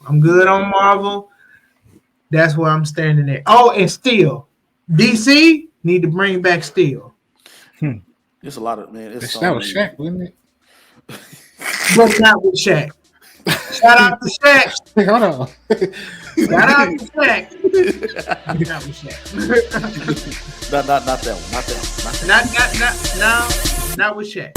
I'm good on Marvel. That's where I'm standing at. Oh, and Steel. DC need to bring back Steel. It's a lot of man. It's so That was many. Shrek, wasn't it? But not with Shaq. Shout out to Shaq. Hey, hold on. Shout out to Shaq. Not with Shaq. Not that one. Not that one. Not with Shaq.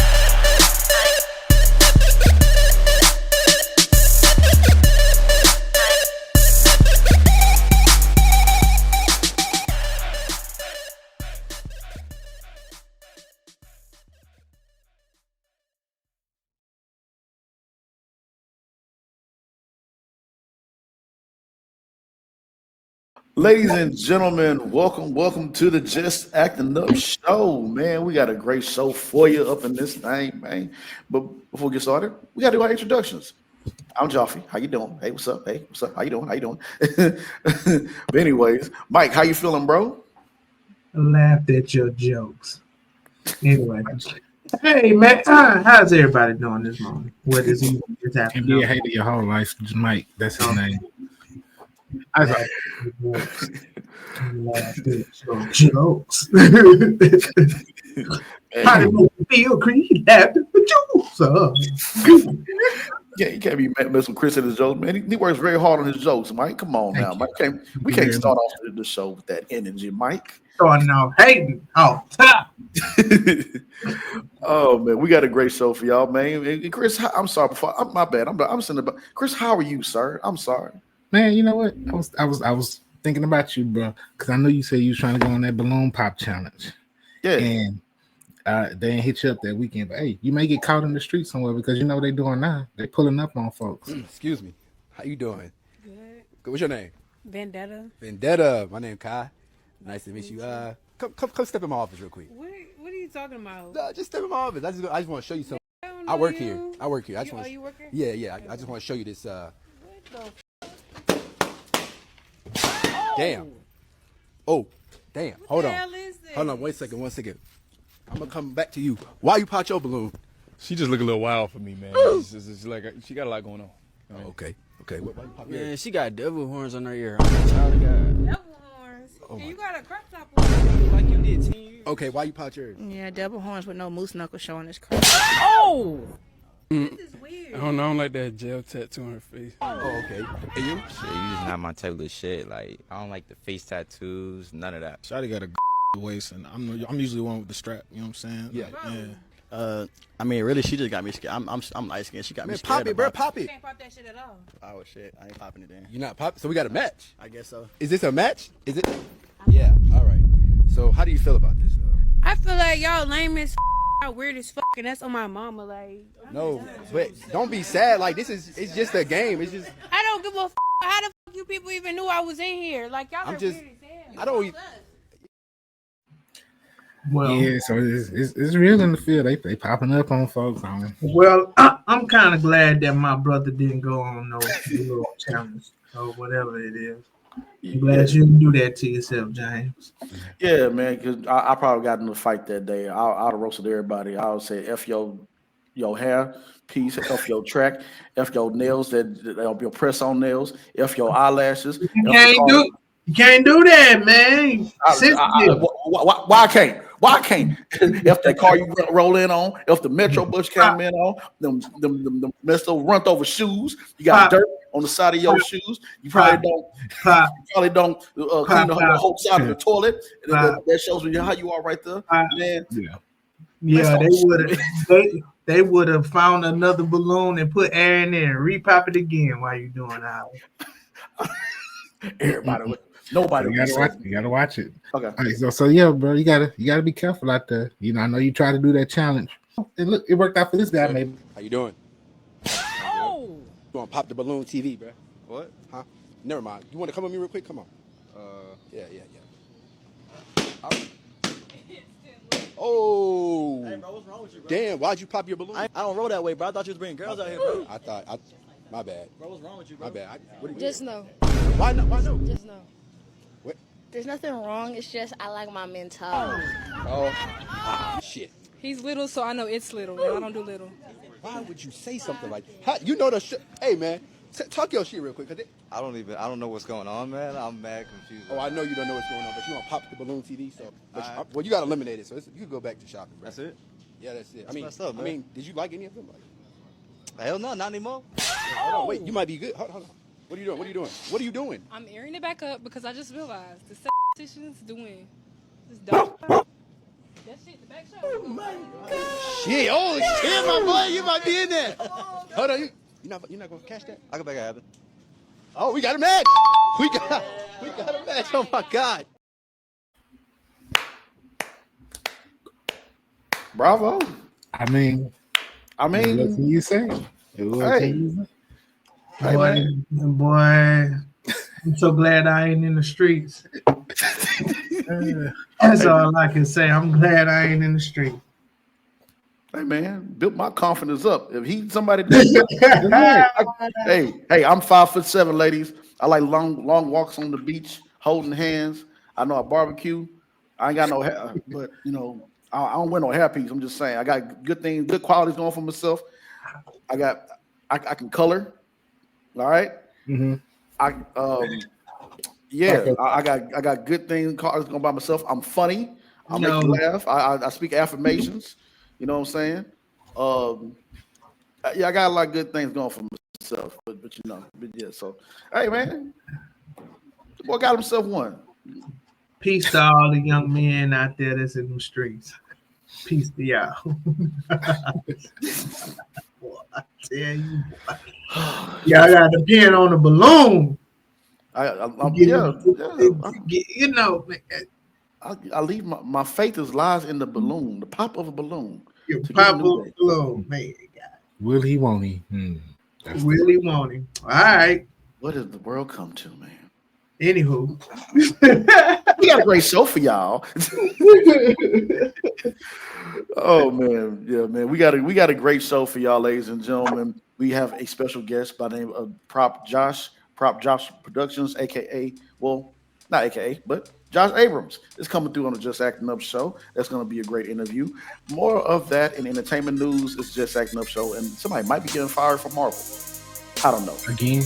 Ladies and gentlemen, welcome to the Just Acting Up Show, man. We got a great show for you up in this thing, man. But before we get started, we got to do our introductions. I'm Joffrey. How you doing? Hey, what's up? Hey, what's up? How you doing? But anyways, Mike, how you feeling, bro? I laughed at your jokes. Anyway, hey man, how's everybody doing this morning? What is he? It's And afternoon. be a hater your whole life, Mike. That's his name. I was like, Laughed at your jokes. How do you feel? Creed laughed at the jokes. Yeah, you can't be messing with Chris and his jokes, man. He works very hard on his jokes, Mike. Come on now, Mike. We can't start off the show with that energy, Mike. Starting off hating off top. Oh man, we got a great show for y'all, man. And Chris, I'm sorry. My bad. I'm sending. Chris, how are you, sir? I'm sorry. man, you know what? I was thinking about you, bro, because I know you said you was trying to go on that balloon pop challenge. Yeah. And they ain't hit you up that weekend. But hey, you may get caught in the street somewhere because you know what they doing now. They pulling up on folks. Excuse me. How you doing? Good. What's your name? Vendetta. My name Kai. Nice to meet you. Come step in my office real quick. What are you talking about? Just step in my office. I just want to show you something. don't I know work you. here. I work here. I just You- want. are you working? Yeah. I just want to show you this. What the Damn. Oh, damn. Hold the on. hell is this? Hold on. Wait a second. 1 second. I'm gonna come back to you. Why you pop your balloon? She just look a little wild for me, man. It's like she got a lot going on. Oh, okay. Why you pop Man, yours? she got devil horns on her ear. I'm a child of God. Devil horns. Oh And my- you got a crop top on. Like you did 10 years. Okay. Why you pop yours? Yeah, devil horns with no moose knuckles showing his crotch. Oh! This is weird. I don't like that gel tattoo on her face. Oh, okay. And you? Shit, you just not my type of shit. Like, I don't like the face tattoos, none of that. Shawty got a waist, and I'm usually the one with the strap. You know what I'm saying? Yeah. Yeah. I mean, really, she just got me scared. I'm light skinned. She got me Man, scared. pop it, bro. Pop You it. can't pop that shit at all. Oh shit, I ain't popping it then. You not pop. So we got a match. I guess so. Is this a match? Is it? Yeah. All right. So how do you feel about this, though? I feel like y'all lame as y'all weird as and that's on my mama. Like, No, but don't be sad. Like it's just a game. It's just I don't give a how the you people even knew I was in here. Like, y'all I'm are just- weird as hell. I don't. Well, Yeah, so it's real in the field. They popping up on folks. I'm kind of glad that my brother didn't go on no little challenge or whatever it is. I'm glad you didn't do that to yourself, James. Yeah, man. Because I probably got in a fight that day. I'd have roasted everybody. I would say F your hair piece, F your track, F your nails that'll be press on nails, F your eyelashes. You can't do that, man. Sensitive. Why I can't? Why I can't? If that car you roll in on, if the Metro Bus came in on, them messed over, runt over shoes, you got dirt on the side of your shoes. You probably don't clean the whole side of the toilet. That shows me how you are right there, man. Yeah, they would have found another balloon and put air in there and repop it again while you doing that. Everybody, nobody. You gotta watch it. Okay. All right, so yeah, bro, you gotta be careful out there. You know, I know you tried to do that challenge. It worked out for this guy, maybe. How you doing? Oh! You want to pop the balloon TV, bro? What? Huh? Never mind. You want to come with me real quick? Come on. Yeah. Oh. Hey, bro, what's wrong with you, bro? Damn, why'd you pop your balloon? I don't roll that way, bro. I thought you was bringing girls out here, bro. My bad. Bro, what's wrong with you, bro? My bad. Just no. Why not? Why no? Just no. What? There's nothing wrong. It's just I like my men tall. Oh. Shit. He's little, so I know it's little, and I don't do little. Why would you say something like that? You know the shit. Hey, man. Talk your shit real quick. I don't know what's going on, man. I'm mad confused. Oh, I know you don't know what's going on, but you want to pop the balloon TV, so. Well, you got eliminated, so you can go back to shopping, bro. That's it? Yeah, that's it. That's messed up, man. Did you like any of them? Hell no, not anymore. Hold on, wait. You might be good. Hold on. What are you doing? What are you doing? I'm airing it back up because I just realized the statistician's doing this dumb. That shit, the back show. Oh my God. Shit, holy shit, my boy, you might be in there. Hold on, you're not gonna catch that? I can make it happen. Oh, we got a match. We got a match. Oh my God. Bravo. I mean, what can you say? Boy, I'm so glad I ain't in the streets. That's all I can say. I'm glad I ain't in the street. Hey man, built my confidence up. If he somebody, hey, I'm 5'7", ladies. I like long walks on the beach, holding hands. I know I barbecue. I ain't got no hair, but I don't wear no hairpiece. I'm just saying I got good things, good qualities going for myself. I can color. All right. Mm-hmm. I got good things going by myself. I'm funny. I make you laugh. I speak affirmations. You know what I'm saying? I got a lot of good things going for myself. But yeah. So hey man, the boy got himself one. Peace to all the young men out there that's in the streets. Peace to y'all. Boy, I tell you, y'all got to depend on the balloon. I leave my faith lies in the balloon, the pop of a balloon. Your pop of a balloon, man. Will he? Won't he? Will he? Won't he? All right. What does the world come to, man? Anywho, we got a great show for y'all. Oh man, yeah, man. We got a great show for y'all, ladies and gentlemen. We have a special guest by the name of PropJosh Productions, aka, well, not aka, but Josh Abrams is coming through on the Just Acting Up show. That's going to be a great interview. More of that in entertainment news. It's Just Acting Up show, and somebody might be getting fired from Marvel. I don't know. Again.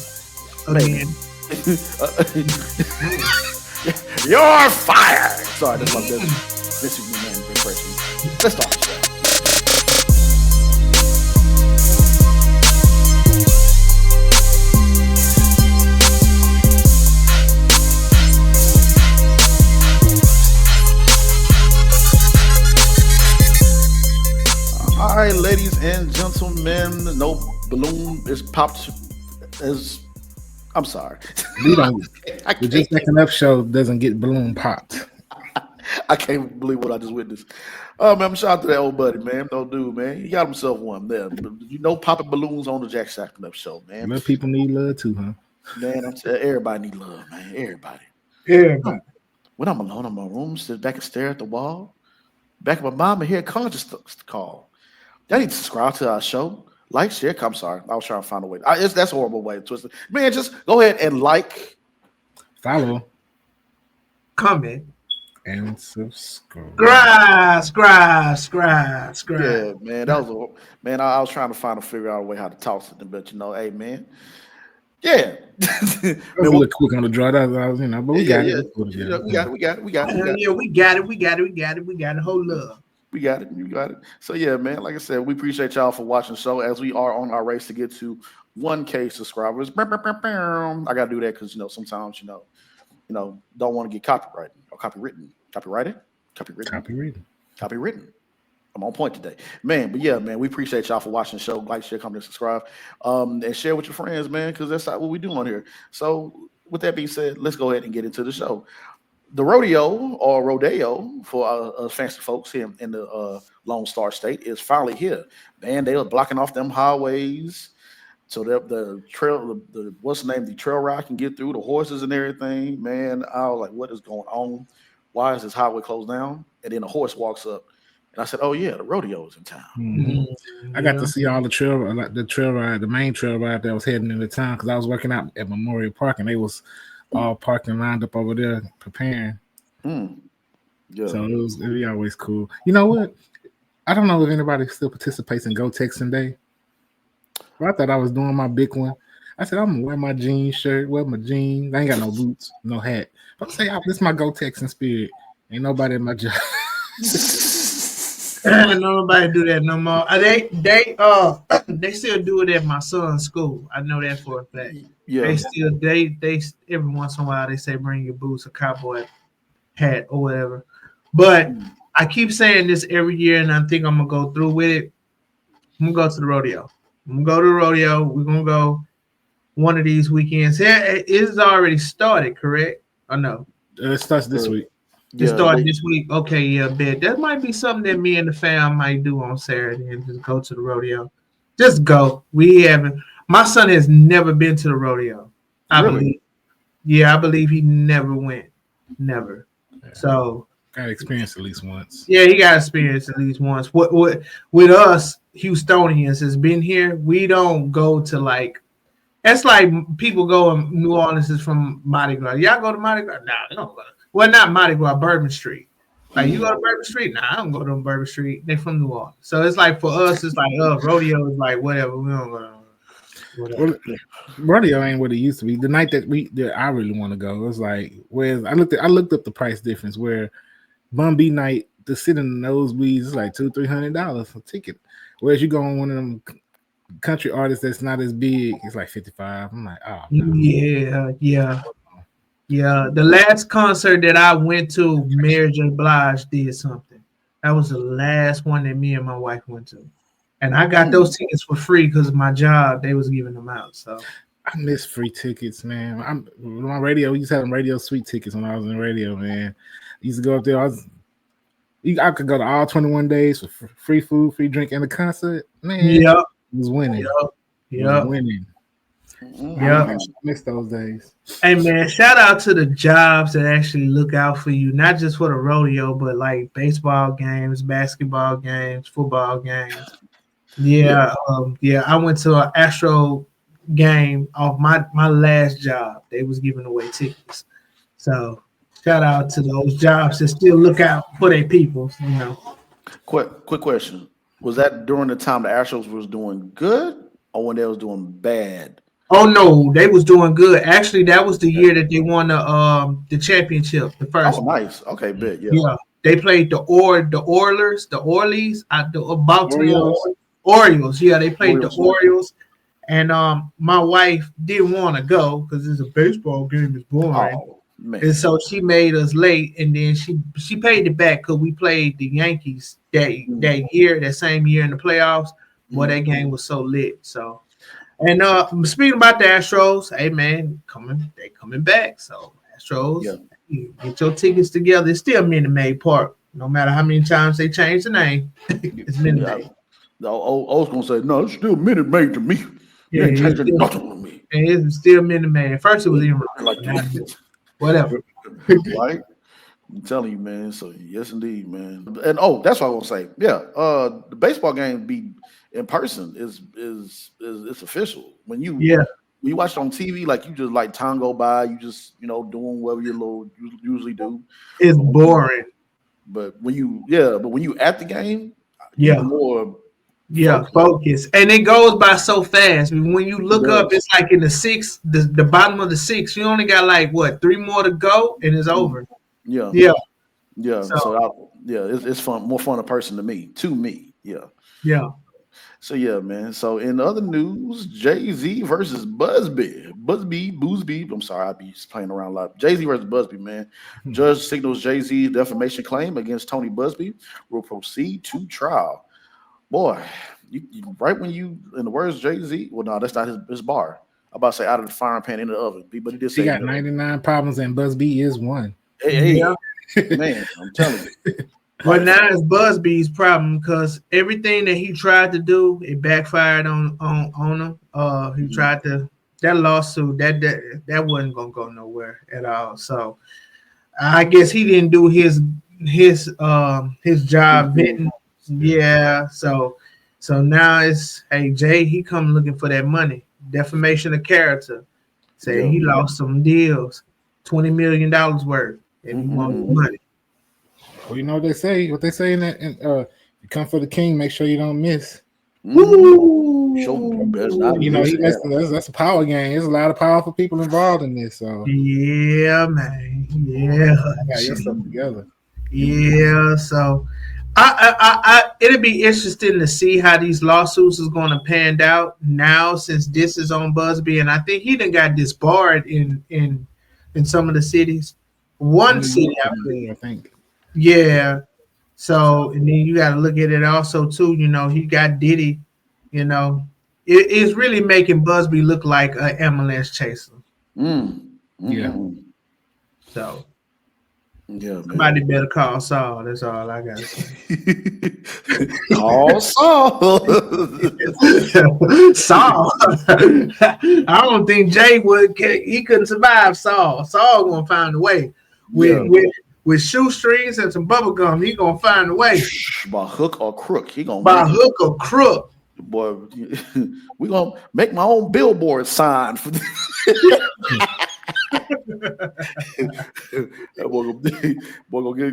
You're fired. Sorry, that's my Vince McMahon impression. Let's start the show. All right, ladies and gentlemen, no balloon is popped as. I'm sorry. We don't. The Just Acting Up show doesn't get balloon popped. I can't believe what I just witnessed. Oh man, shout out to that old buddy, man. No dude, man. He got himself one there. Popping balloons on the Just Acting Up show, man. Little people need love too, huh? Man, I'm telling everybody need love, man. Everybody. When I'm alone in my room, sit back and stare at the wall. Back at my mom and hear a conscious call. Y'all need to subscribe to our show. Like, share. I'm sorry. I was trying to find a way. That's a horrible way to twist it. Man, just go ahead and like. Follow. Comment. And subscribe. Subscribe. Yeah, man. That was man. I was trying to figure out a way how to talk to them, but hey, man. Yeah. Man, a little quick on the draw. But we got it. We got it. We got it. Hold up. You got it. So yeah, man. Like I said, we appreciate y'all for watching the show as we are on our race to get to 1K subscribers. I gotta do that because sometimes don't want to get copyrighted or copyrighted. I'm on point today, man. But yeah, man, we appreciate y'all for watching the show. Like, share, comment, and subscribe, and share with your friends, man, because that's not what we do on here. So with that being said, let's go ahead and get into the show. The rodeo for us fancy folks here in the Lone Star State is finally here. Man, they were blocking off them highways so that the trail, the trail ride can get through, the horses and everything. Man, I was like, what is going on? Why is this highway closed down? And then a horse walks up. And I said, oh, yeah, the rodeo is in town. Mm-hmm. I got to see all the trail ride, the main trail ride that was heading into town because I was working out at Memorial Park and they was all parked and lined up over there preparing. Yeah. So it was always cool. You know what? I don't know if anybody still participates in Go Texan Day. But I thought I was doing my big one. I said, I'm gonna wear my jeans shirt, wear my jeans. I ain't got no boots, no hat. But I say, this is my Go Texan spirit. Ain't nobody in my job. Nobody do that no more. They still do it at my son's school. I know that for a fact. Yeah. They every once in a while they say bring your boots, a cowboy hat or whatever. But I keep saying this every year, and I think I'm gonna go through with it. I'm gonna go to the rodeo. I'm gonna go to the rodeo. We're gonna go one of these weekends. It's already started, correct? Or no? It starts this week. It started this week. Okay, yeah, bet. That might be something that me and the fam might do on Saturday and just go to the rodeo. Just go. We haven't. My son has never been to the rodeo. I believe. Yeah, I believe he never went. Never. So got experience at least once. Yeah, he got experience at least once. What with us Houstonians has been here. We don't go to like. That's like people go in New Orleans is from Mardi Gras. Y'all go to Mardi Gras? Nah, they don't go. Well, not Mardi Gras, Bourbon Street. Like you go to Bourbon Street? Nah, I don't go to Bourbon Street. They're from New Orleans. So it's like for us, it's like rodeo is like whatever. We don't go to whatever. Well, rodeo ain't what it used to be. The night that I really want to go, it was like where I looked up the price difference where Bun B night to sit in the nosebleeds is like $200-$300 a ticket. Whereas you go on one of them country artists that's not as big, it's like $55. I'm like, oh no. Yeah. The last concert that I went to, Mary J. Blige did something. That was the last one that me and my wife went to. And I got those tickets for free because of my job. They was giving them out. So I miss free tickets, man. My radio, we used to have radio suite tickets when I was in radio, man. I used to go up there. I could go to all 21 days for free food, free drink, and a concert. Man, yep. It was winning. Yep. Winning. Yeah, I miss those days. Hey man, shout out to the jobs that actually look out for you, not just for the rodeo, but like baseball games, basketball games, football games. Yeah. I went to an Astro game off my last job. They was giving away tickets. So shout out to those jobs that still look out for their people. You know. Quick question: was that during the time the Astros was doing good, or when they was doing bad? Oh no, they was doing good. Actually, that was the year that they won the championship. The first. Oh, nice. Okay, big. Yeah. They played the Orioles. Orioles. Yeah, they played the Orioles. And my wife didn't want to go because it's a baseball game. It's boring. Oh, man. And so she made us late, and then she paid it back because we played the Yankees that same year in the playoffs. Boy, that game was so lit. So. And speaking about the Astros, hey man, they coming back. So Astros, you get your tickets together. It's still Minute Maid Park, no matter how many times they change the name. It's Minute Maid. I was gonna say no, it's still Minute Maid to me. You ain't changing nothing to me. And it's still Minute Maid. At first it was even like whatever. Right? I'm telling you, man. So yes, indeed, man. And that's what I was gonna say. Yeah, the baseball game be in person is it's official. When you watch it on TV, like you just like time go by, you just doing whatever you usually do. It's boring. But when you at the game, more focus. And it goes by so fast. When you look up, it's like in the sixth, the bottom of the sixth. You only got like 3 more to go, and it's over. Yeah. So it's fun, more fun in person to me. Yeah. So yeah, man. So in other news, Jay-Z versus Busby. I'm sorry, I be just playing around a lot. Jay-Z versus Busby, man. Judge signals Jay-Z's defamation claim against Tony Busby will proceed to trial. Boy, you right when you, in the words of Jay-Z, well, no, that's not his bar. I'm about to say out of the frying pan into the oven. But he did say he got 99 problems and Busby is one. Hey, man, I'm telling you. But now it's Busby's problem because everything that he tried to do, it backfired on him. He tried that lawsuit that wasn't gonna go nowhere at all. So I guess he didn't do his job vetting. Yeah. So now it's Jay, he come looking for that money, defamation of character. Say he lost some deals, $20 million worth, and he wants money. Well, you know what they say in that, you come for the king, make sure you don't miss. Woo! You know, that's a power game. There's a lot of powerful people involved in this. So yeah, man, yeah, got your stuff together. Yeah, so I it'll be interesting to see how these lawsuits is going to pan out now since this is on Busby, and I think he done got disbarred in some of the cities. One city, I think. Yeah. So and then you got to look at it also too. You know, he got Diddy. You know, it's really making Busby look like an ambulance chaser. Yeah. So. Yeah, man. Somebody better call Saul. That's all I got to say. Call Saul. Saul. I don't think Jay would. He couldn't survive Saul. Saul gonna find a way with shoestrings and some bubble gum. He gonna find a way. By hook or crook, he gonna by hook or crook. Boy, we gonna make my own billboard sign for this. Boy,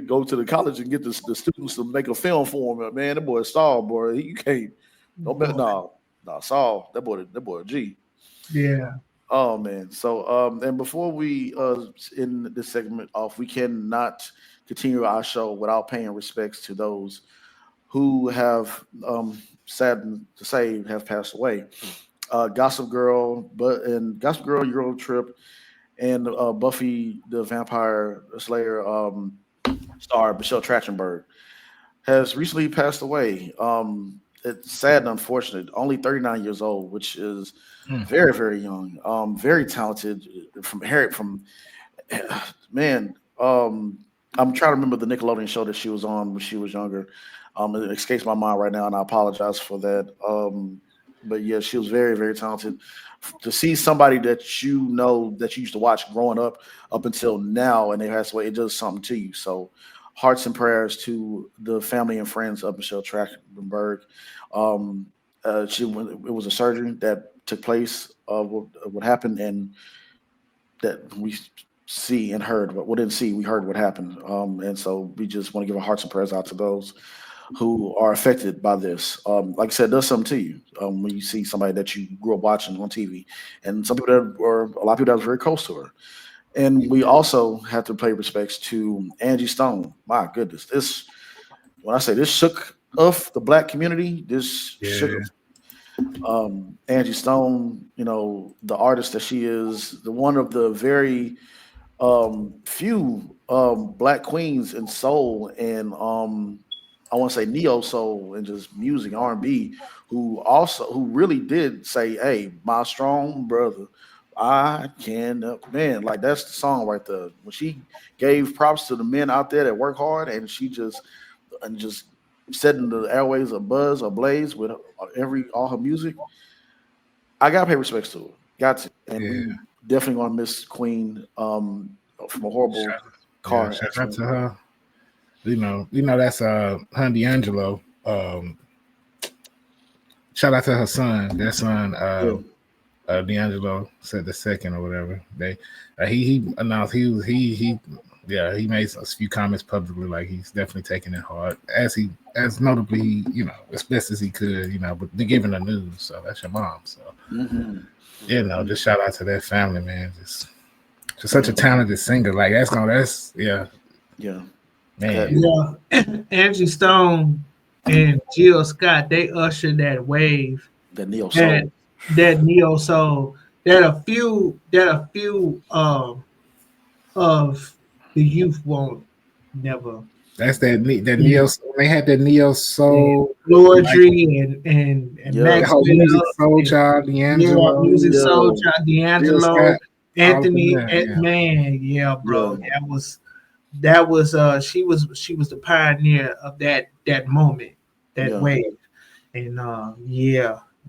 go to the college and get the students to make a film for him. Man, that boy Saul, boy, you can't. No, Saul, that boy G. Yeah. Oh man. So and before we end this segment off, we cannot continue our show without paying respects to those who have saddened to say have passed away. Gossip Girl, Euro Trip, and Buffy the Vampire Slayer star Michelle Trachtenberg has recently passed away. It's sad and unfortunate. Only 39 years old, which is very, very young. Very talented. Man. I'm trying to remember the Nickelodeon show that she was on when she was younger. It escapes my mind right now, and I apologize for that. But yeah, she was very, very talented. To see somebody that you know that you used to watch growing up until now, and they passed away, it does something to you. So, hearts and prayers to the family and friends of Michelle Trachtenberg. It was a surgery that took place of what happened, and that we see and heard. We didn't see, we heard what happened. And so we just want to give our hearts and prayers out to those who are affected by this. Like I said, it does something to you when you see somebody that you grew up watching on TV, and a lot of people that was very close to her. And we also have to pay respects to Angie Stone. My goodness, when I say this shook off the Black community, this shook Angie Stone, the artist that she is, one of the very few Black queens in soul and I want to say neo soul and just music, R&B, who really did say, "Hey, my strong brother, I can," man, like that's the song right there. When she gave props to the men out there that work hard, and she just setting the airways ablaze with all her music. I gotta pay respects to her. Got to, and we definitely gonna miss Queen from a horrible car. Shout out to her. You know that's Hun D'Angelo. Shout out to her son. That son, D'Angelo said the second or whatever. He announced he made a few comments publicly, like he's definitely taking it hard, as notably, as best as he could, but they're giving the news, so that's your mom. So just shout out to that family, man. Just such a talented singer. Like that's man. Yeah, Angie Stone and Jill Scott, they ushered that wave. That neo soul. That neo soul. That a few of the youth won't never. That's that neo. They had that neo soul. Audrey and Maxwell, music soul child, D'Angelo. Music soul child, D'Angelo, Scott, Anthony. Man, bro, that was she was the pioneer of that moment, that wave. And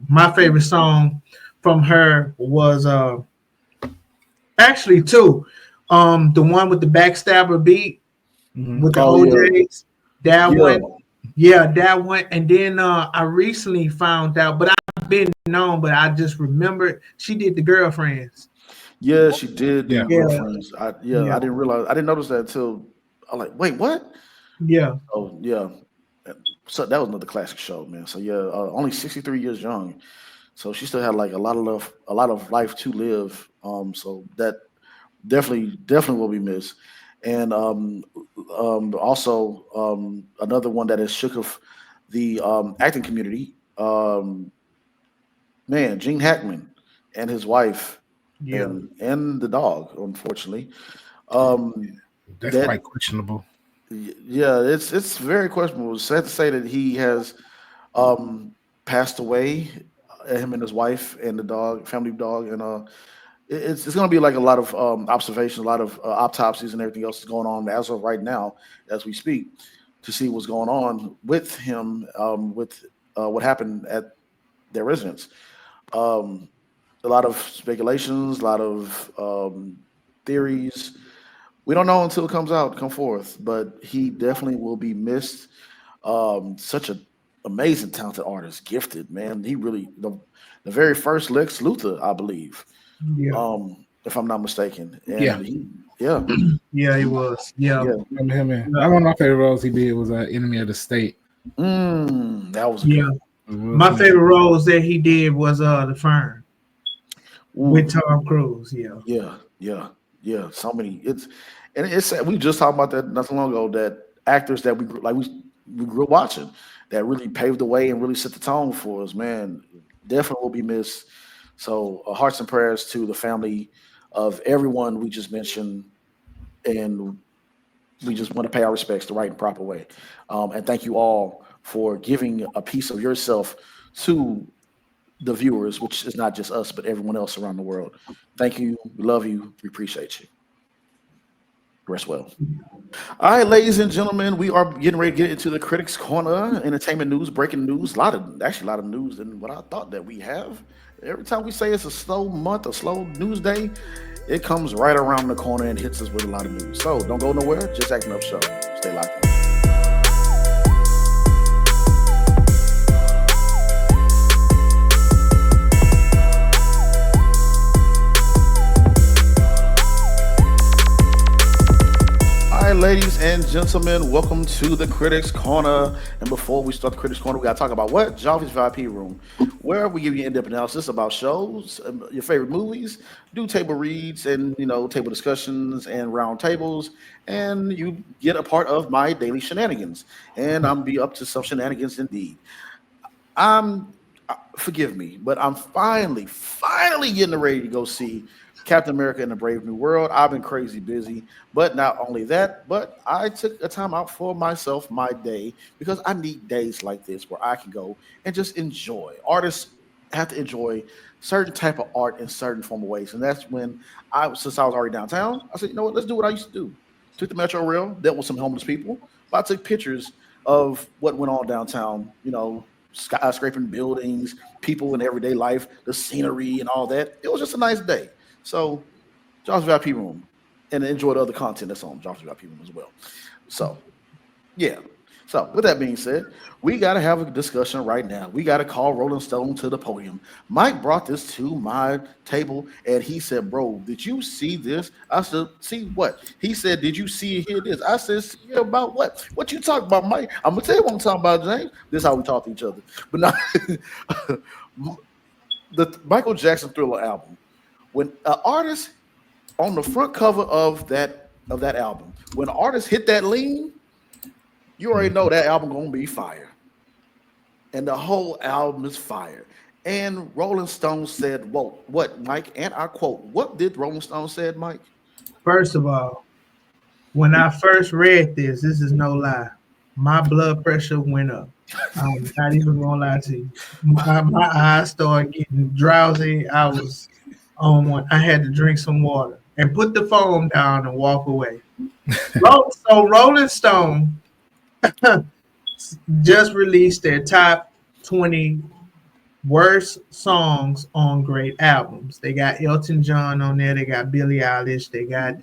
my favorite song from her was actually two. The one with the backstabber beat with the OJs. That one. Yeah, that one. And then I recently found out, but I've been known, but I just remembered she did the Girlfriends. Yeah, she did. Girlfriends. I didn't realize. I didn't notice that until I'm like, wait, what? Yeah. Oh, yeah. So that was another classic show, man. So only 63 years young. So she still had like a lot of life to live. So that definitely will be missed. And also another one that has shook of the acting community. Man, Gene Hackman and his wife Yeah. and the dog, unfortunately. Um, That's that quite questionable. yeah, it's very questionable. It's sad to say that he has passed away. Him and his wife and the dog, family dog, and it's going to be like a lot of observations, a lot of autopsies and everything else is going on as of right now, as we speak, to see what's going on with him, with what happened at their residence. Um, a lot of speculations, a lot of theories. We don't know until it come forth, but he definitely will be missed. Such an amazing, talented artist, gifted man. He really the very first Lex Luthor, I believe, Yeah. if I'm not mistaken. And Yeah. Yeah, he was. Yeah. Remember him in. One of my favorite roles he did was Enemy of the State. That was Yeah. My favorite roles that he did was The Firm with Tom Cruise. Yeah. So many. It's we just talked about that not so long ago. That actors that we grew up watching that really paved the way and really set the tone for us. Man, definitely will be missed. So hearts and prayers to the family of everyone we just mentioned, and we just want to pay our respects the right and proper way. And thank you all for giving a piece of yourself to the viewers, which is not just us, but everyone else around the world. Thank you. We love you. We appreciate you. Rest well. All right, ladies and gentlemen, we are getting ready to get into the Critics Corner, entertainment news, breaking news. A lot of news than what I thought that we have. Every time we say it's a slow month, a slow news day, it comes right around the corner and hits us with a lot of news. So don't go nowhere. Just Acting Up Show. Stay locked in. Ladies and gentlemen, welcome to the Critics Corner. And before we start the Critics Corner, we got to talk about what? Jolly's VIP Room, where we give you in-depth analysis about shows, your favorite movies, do table reads and, table discussions and round tables, and you get a part of my daily shenanigans. And I'm be up to some shenanigans indeed. Forgive me, but I'm finally getting ready to go see Captain America and the Brave New World. I've been crazy busy, but not only that, but I took a time out for myself, my day, because I need days like this where I can go and just enjoy. Artists have to enjoy certain type of art in certain form of ways, and that's when since I was already downtown, I said, you know what, let's do what I used to do. Took the Metro Rail, dealt with some homeless people, but I took pictures of what went on downtown, skyscraping buildings, people in everyday life, the scenery and all that. It was just a nice day. So, Josh's VIP Room, and enjoy the other content that's on Josh's VIP Room as well. So, yeah. So, with that being said, we got to have a discussion right now. We got to call Rolling Stone to the podium. Mike brought this to my table, and he said, bro, did you see this? I said, see what? He said, did you see hear this? I said, see about what? What you talking about, Mike? I'm going to tell you what I'm talking about, James. This is how we talk to each other. But now, the Michael Jackson Thriller album. When an artist on the front cover of that album, when an artist hit that lean, you already know that album gonna be fire. And the whole album is fire. And Rolling Stone said, whoa, what, Mike? And I quote, what did Rolling Stone said, Mike? First of all, when I first read this is no lie, my blood pressure went up. I'm not even gonna lie to you. My eyes started getting drowsy. I was on one. I had to drink some water and put the phone down and walk away. So Rolling Stone just released their top 20 worst songs on great albums. They got Elton John on there. They got Billie Eilish. They got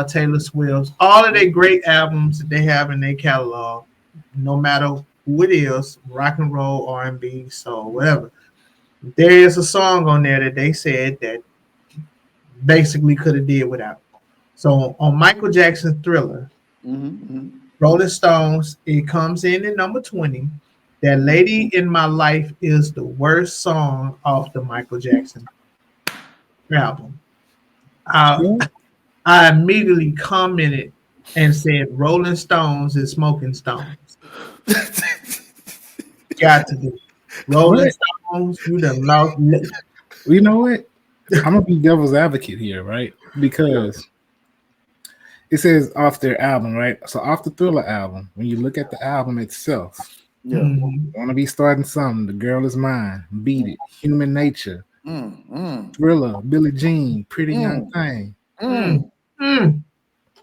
Taylor Swift. All of their great albums that they have in their catalog, no matter who it is, rock and roll, R&B, soul, whatever. There is a song on there that they said that basically could have did without. So on Michael Jackson's Thriller, Rolling Stones, it comes in at number 20. That Lady in My Life is the worst song off the Michael Jackson album. I immediately commented and said Rolling Stones is Smoking Stones. Got to do. Rolling Stones, you done lost. You know what? I'm gonna be devil's advocate here, right? Because it says off their album, right? So off the Thriller album, when you look at the album itself, wanna be starting something. The Girl Is Mine, Beat It, Human Nature, Thriller, Billie Jean, Pretty Young Thing,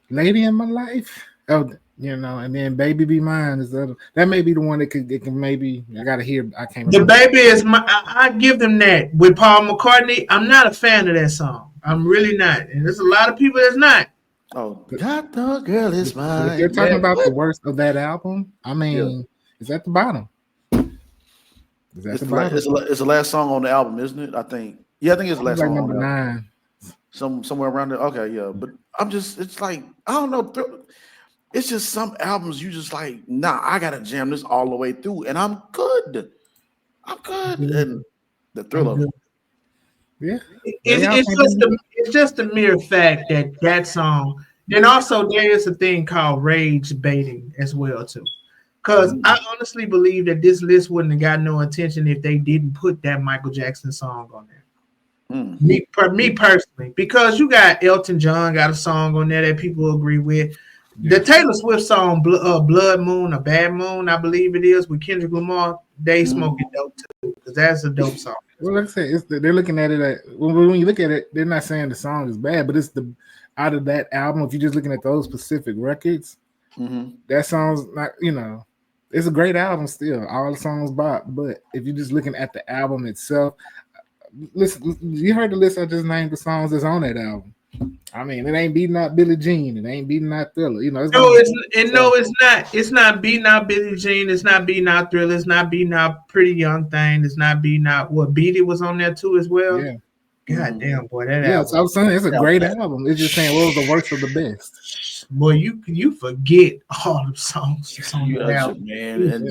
Lady in My Life. Oh, and then Baby Be Mine is the other. That may be the one that can maybe. I gotta hear. I can't. The Baby is my. I give them that with Paul McCartney. I'm not a fan of that song. I'm really not, and there's a lot of people that's not. Oh, God, the Girl Is Mine. If you're talking about the worst of that album, I mean, it's at the bottom. It's the last song on the album, isn't it? I think. Yeah, I think it's the last song. Number 9. Somewhere around there. Okay, yeah, but it's like I don't know. It's just some albums you just like, nah, I gotta jam this all the way through, and I'm good. And the Thriller. Yeah, it's just a mere fact that song. Then also there is a thing called rage baiting as well too, because I honestly believe that this list wouldn't have got no attention if they didn't put that Michael Jackson song on there. Me personally, because you got Elton John got a song on there that people agree with. The Taylor Swift song Blood Moon or Bad Moon, I believe it is, with Kendrick Lamar, they smoking dope too, because that's a dope song. Well, like I said, they're looking at it when you look at it, they're not saying the song is bad, but it's out of that album. If you're just looking at those specific records, that song's not, it's a great album still. All the songs bop, but if you're just looking at the album itself, listen, you heard the list I just named the songs that's on that album. I mean, it ain't beating out Billie Jean. It ain't beating out Thriller. It's not. It's not beating out Billie Jean. It's not beating out Thriller. It's not beating out Pretty Young Thing. It's not beating out what Beat It was on there too as well. Yeah. God damn, boy, that album. So I'm saying it's a great album. It's just saying what was the worst of the best. Boy, you forget all the songs that's on the album, man. And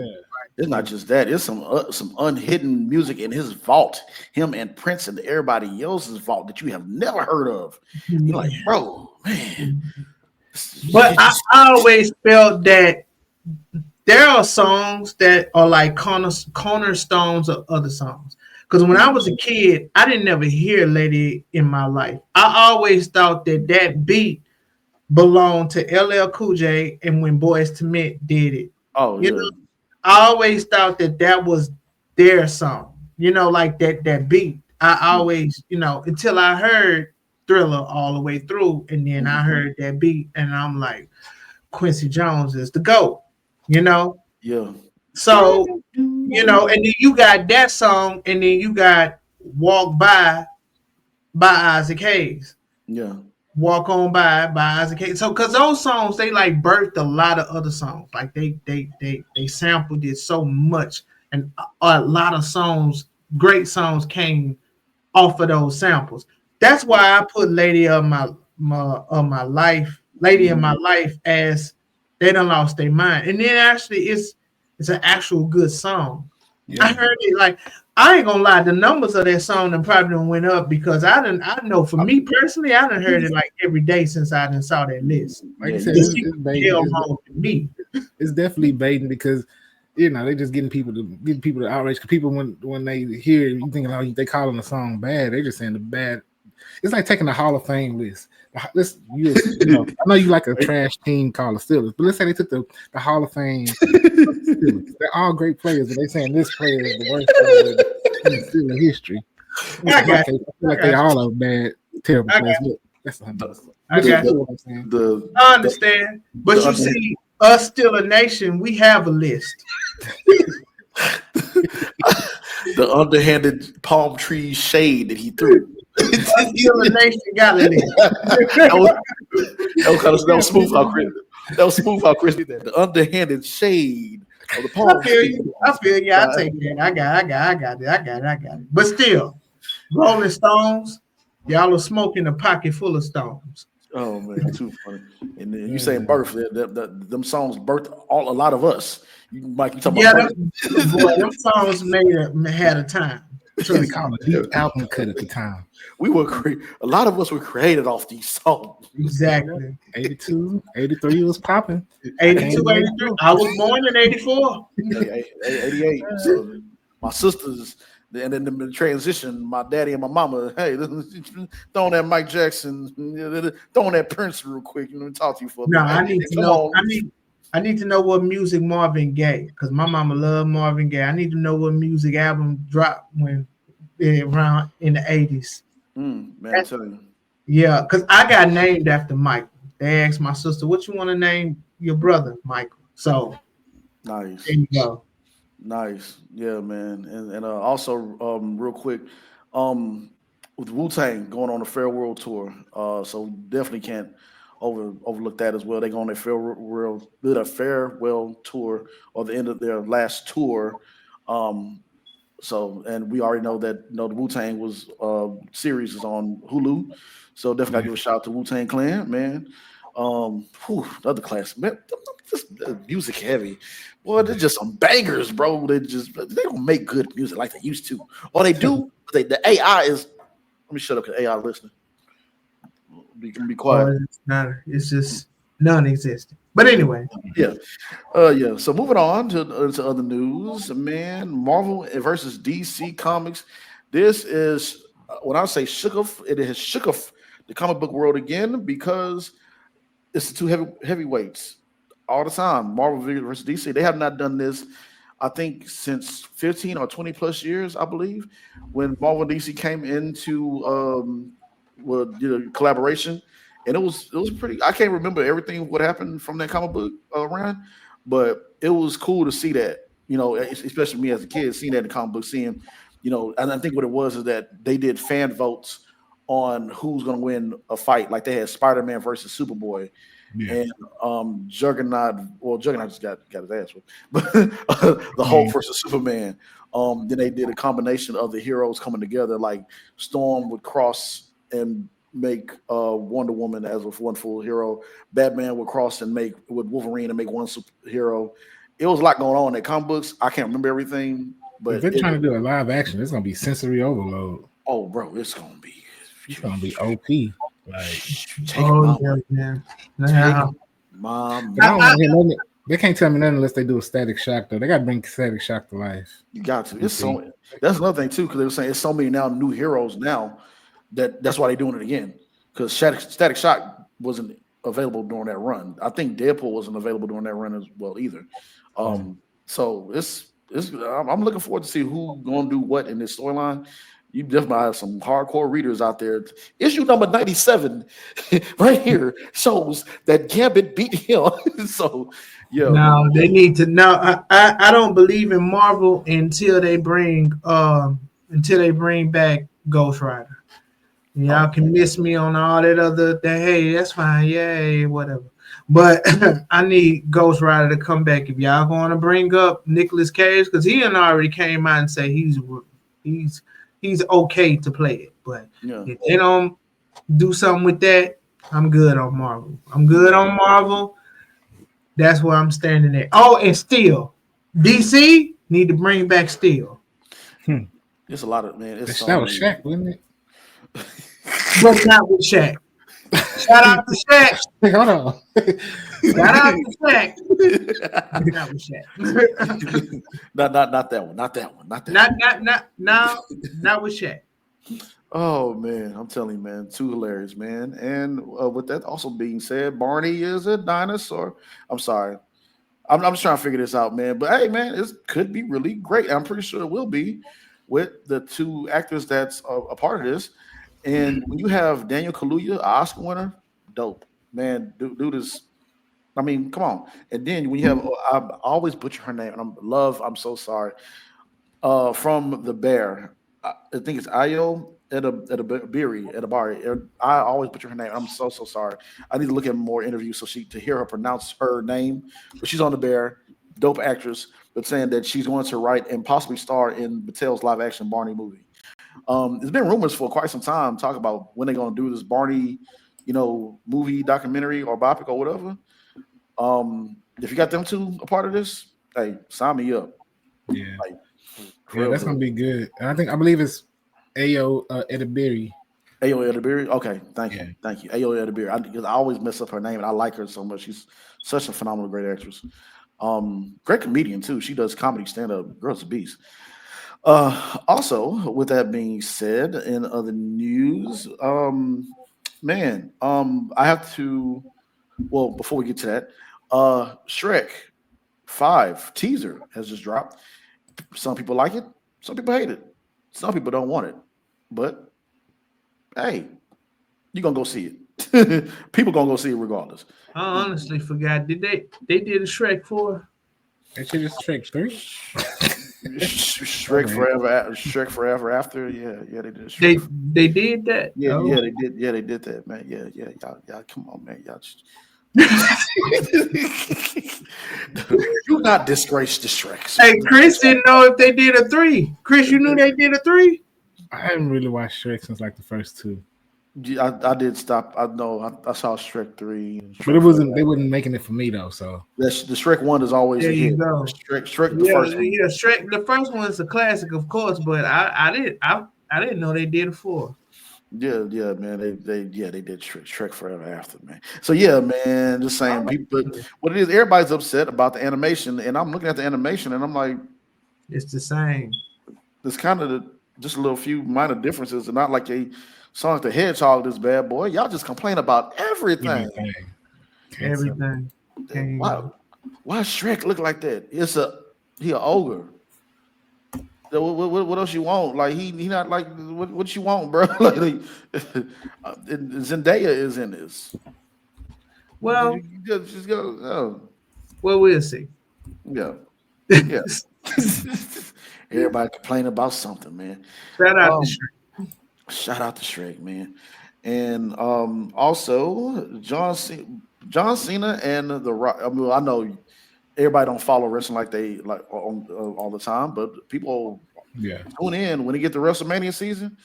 it's not just that. It's some unhidden music in his vault. Him and Prince and everybody else's vault that you have never heard of. You're like, bro, man. But I always felt that there are songs that are like cornerstones of other songs. Because when I was a kid, I didn't ever hear Lady in My Life. I always thought that beat belonged to LL Cool J and when Boyz II Men did it. Oh, you know, I always thought that was their song, like that beat. I always, until I heard Thriller all the way through, and then I heard that beat, and I'm like, Quincy Jones is the GOAT, Yeah. So, and then you got that song, and then you got Walk By Isaac Hayes. Yeah. Walk On By Isaac Hayes. So, because those songs, they like birthed a lot of other songs. Like they sampled it so much, and a lot of songs, great songs, came off of those samples. That's why I put Lady of My Life as they done lost their mind. And then actually, it's an actual good song. Yeah. I heard it like. I ain't gonna lie, the numbers of that song and probably done went up because I know for me personally, I done heard it like every day since I done saw that list. Like I said, it's definitely baiting because they just getting people to outrage. Because people when they hear you thinking they calling the song bad, they just saying the bad. It's like taking the Hall of Fame list. I know you like a trash team called the Steelers, but let's say they took the Hall of Fame. They're all great players, but they saying this player is the worst player in Steelers history. I feel like they all are bad, terrible players. That's what I'm saying. I understand, but you see, us still a nation. We have a list. The underhanded palm tree shade that he threw. Still a nation got a list. That was smooth how Chris. That was smooth how Chris did that. The underhanded shade of the palm tree. I feel you. I take that. I got it. But still, Rolling Stones, y'all are smoking a pocket full of stones. Oh man, too funny. And then you saying birth, them songs birthed a lot of us. Mike, you talking about them songs had a time. They call it a deep album cut at the time. We were a lot of us were created off these songs. Exactly. 82, 83 was popping. 82, 83. I was born in 84. 88. So my sisters, and then the transition, my daddy and my mama, hey, throwing that Mike Jackson, throwing that Prince real quick. Let me talk to you for a minute. I need to know. I need to know what music Marvin Gaye, because my mama loved Marvin Gaye. I need to know what music album dropped when around in the 80s. Man, I'm telling you. Yeah, because I got named after Michael. They asked my sister, what you want to name your brother, Michael? So nice. There you go. Nice. Yeah, man. And also real quick, with Wu-Tang going on a farewell tour. So definitely can't overlook that as well. They go on their farewell tour or the end of their last tour. So, and we already know that the Wu-Tang was series is on Hulu. So definitely gotta give a shout out to Wu-Tang Clan, man. Another classic, man. Just music heavy. Boy, they're just some bangers, bro. They don't make good music like they used to. Or they do, but the AI is. Let me shut up because AI listening. Be quiet. It's just non-existent. But anyway. Yeah. So moving on to other news, man. Marvel versus DC Comics. This is when I say shook off, it has shook off the comic book world again because it's the two heavyweights all the time. Marvel versus DC. They have not done this, I think, since 15 or 20 plus years, I believe, when Marvel and DC came into collaboration. And it was pretty. I can't remember everything what happened from that comic book run, but it was cool to see that. Especially me as a kid, seeing that in the comic book, seeing, and I think what it was is that they did fan votes on who's going to win a fight. Like they had Spider-Man versus Superboy, and Juggernaut. Well, Juggernaut just got his ass whipped, but the Hulk versus Superman. Then they did a combination of the heroes coming together, like Storm would cross and make Wonder Woman as a one full hero. Batman would cross and make with Wolverine and make one superhero. It was a lot going on in the comic books. I can't remember everything, but if they're trying to do a live action, it's gonna be sensory overload. Oh, bro, it's gonna be OP. Mom. They can't tell me nothing unless they do a Static Shock though. They got to bring Static Shock to life. You got to. It's so. That's another thing too, because they were saying it's so many now new heroes now that's why they're doing it again. Because Static Shock wasn't available during that run. I think Deadpool wasn't available during that run as well either. So I'm looking forward to see who's going to do what in this storyline. You definitely have some hardcore readers out there. Issue number 97 right here shows that Gambit beat him. So, yeah. Now they need to. Now I don't believe in Marvel until they bring back Ghost Rider. Y'all can miss me on all that other. Hey, that's fine. Yay, whatever. But I need Ghost Rider to come back. If y'all going to bring up Nicolas Cage, because he already came out and say he's okay to play it. But if they don't do something with that, I'm good on Marvel. That's where I'm standing at. Oh, and Steel. DC need to bring back Steel. It's a lot of, man. That was Shrek, wasn't it? But not with Shaq. Shout out to Shaq. Hold on. Shout out to Shaq. Not with Shaq. Not that one. Not with Shaq. Oh man, I'm telling you, man, too hilarious, man. And with that also being said, Barney is a dinosaur. I'm sorry. I'm just trying to figure this out, man. But hey, man, it could be really great. I'm pretty sure it will be with the two actors that's a part of this. And when you have Daniel Kaluuya, an Oscar winner, dope, man. Dude is, I mean, come on. And then when you have, I always butcher her name, and I'm so sorry. From The Bear, I think it's Ayo Edebari. I always butcher her name. I'm so sorry. I need to look at more interviews to hear her pronounce her name. But she's on The Bear, dope actress, but saying that she's going to write and possibly star in Mattel's live action Barney movie. There's been rumors for quite some time talk about when they're going to do this Barney movie, documentary, or biopic or whatever. If you got them two a part of this, hey, sign me up. Yeah, Like, yeah, that's gonna be good. And I believe it's Ayo Edibiri. Ayo Edibiri. Okay, thank you. Ayo Edibiri. Because I always mess up her name, and I like her so much. She's such a phenomenal, great actress. Great comedian too. She does comedy, stand up. Girl's a beast. Also, with that being said, in other news, I have to. Well, before we get to that, Shrek 5 teaser has just dropped. Some people like it, some people hate it, some people don't want it. But hey, you're gonna go see it. People gonna go see it regardless. I honestly forgot. They did a Shrek 4? They should just Shrek 3. Shrek Forever After. Yeah, they did. They did that. Yeah, they did. Yeah, they did that, man. Yeah. Y'all, come on, man. Y'all just do not disgrace the Shreks. Hey, Chris didn't know if they did a 3. Chris, you knew they did a 3? I haven't really watched Shrek since like the first 2. I did stop. I know. I saw Shrek 3, but it wasn't. They wasn't making it for me though. So the Shrek 1 is always there a you hit. go. Shrek the first one. Yeah, Shrek the first one is a classic, of course. But I didn't know they did a 4. Yeah, man. They did Shrek Forever After, man. So yeah, man. Just saying, people. What it is, everybody's upset about the animation, and I'm looking at the animation, and I'm like, it's the same. It's kind of just a little few minor differences, and not like a Sonic the Hedgehog, this bad boy. Y'all just complain about everything. Everything. Why Shrek look like that? He an ogre. What else you want? Like he not like what you want, bro? Like Zendaya is in this. Well, just go. Oh. Well, we'll see. Yeah. Everybody complaining about something, man. Shout out to Shrek. Shout out to Shrek, man. And also John Cena and The Rock. I mean, I know everybody don't follow wrestling like they like all the time, but people tune in when they get to WrestleMania season.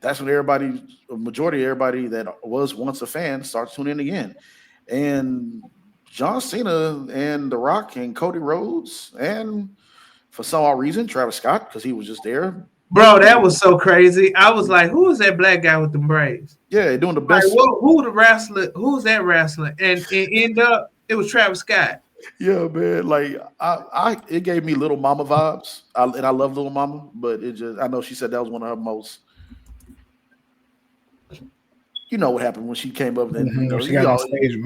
That's when majority of everybody that was once a fan starts tuning in again. And John Cena and The Rock and Cody Rhodes and for some odd reason Travis Scott, because he was just there. Bro, that was so crazy. I was like, who is that black guy with the braids? Yeah, doing the best. Like, who the wrestler? Who's that wrestler? And it ended up, it was Travis Scott. Yeah, man. Like it gave me Little Mama vibes. And I love Little Mama, but I know she said that was one of her most. You know what happened when she came up and she got on stage.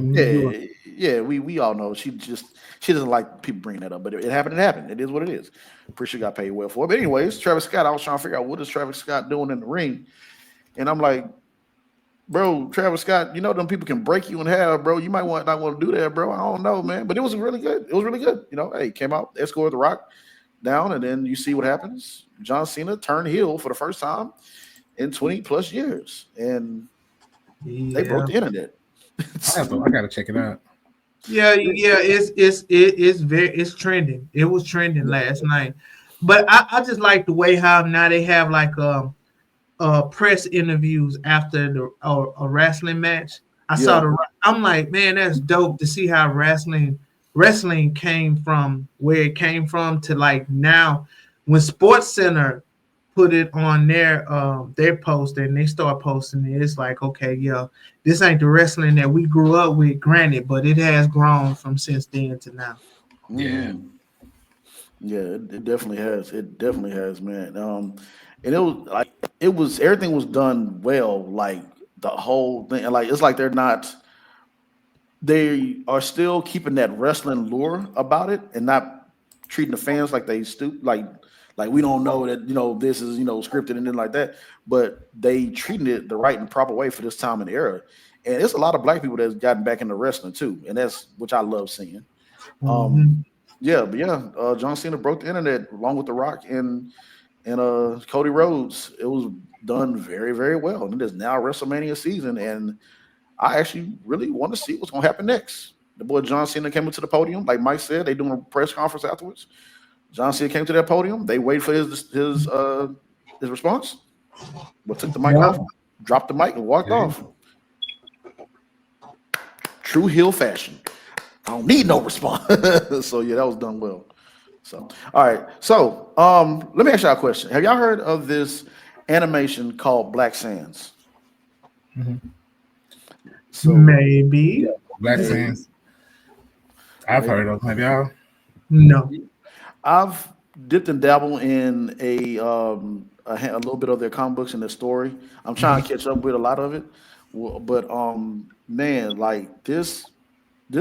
We all know she doesn't like people bringing that up, but it happened. It happened. It is what it is. Pretty sure got paid well for it. But anyways, Travis Scott. I was trying to figure out what is Travis Scott doing in the ring, and I'm like, bro, Travis Scott. You know them people can break you in half, bro. You might not want to do that, bro. I don't know, man. But it was really good. It was really good. You know, hey, came out, escorted The Rock down, and then you see what happens. John Cena turned heel for the first time in 20 plus years, and they broke the internet. I gotta check it out. Yeah, it's trending. It was trending last night, but I just like the way how now they have like press interviews after a wrestling match. I'm like, man, that's dope to see how wrestling came from where it came from to like now when Sports Center put it on their post and they start posting it. It's like, okay, yeah, this ain't the wrestling that we grew up with, granted, but it has grown from since then to now. Yeah. Yeah, it definitely has. It definitely has, man. And everything was done well, like the whole thing. Like it's like they are still keeping that wrestling lure about it and not treating the fans like they like we don't know that, this is, scripted and then like that, but they treating it the right and proper way for this time and era. And it's a lot of black people that's gotten back into wrestling too. And that's, which I love seeing. John Cena broke the internet along with The Rock and Cody Rhodes. It was done very, very well. And it is now WrestleMania season. And I actually really want to see what's going to happen next. The boy John Cena came into the podium. Like Mike said, they doing a press conference afterwards. John Cena came to that podium. They waited for his response, but took the mic off, dropped the mic, and walked off. true heel fashion. I don't need no response. So yeah, that was done well. So all right. So let me ask y'all a question. Have y'all heard of this animation called Black Sands? So Maybe. Black Sands. I've heard of. Have y'all? No. I've dipped and dabbled in a little bit of their comic books and their story. I'm trying to catch up with a lot of it, but man, like this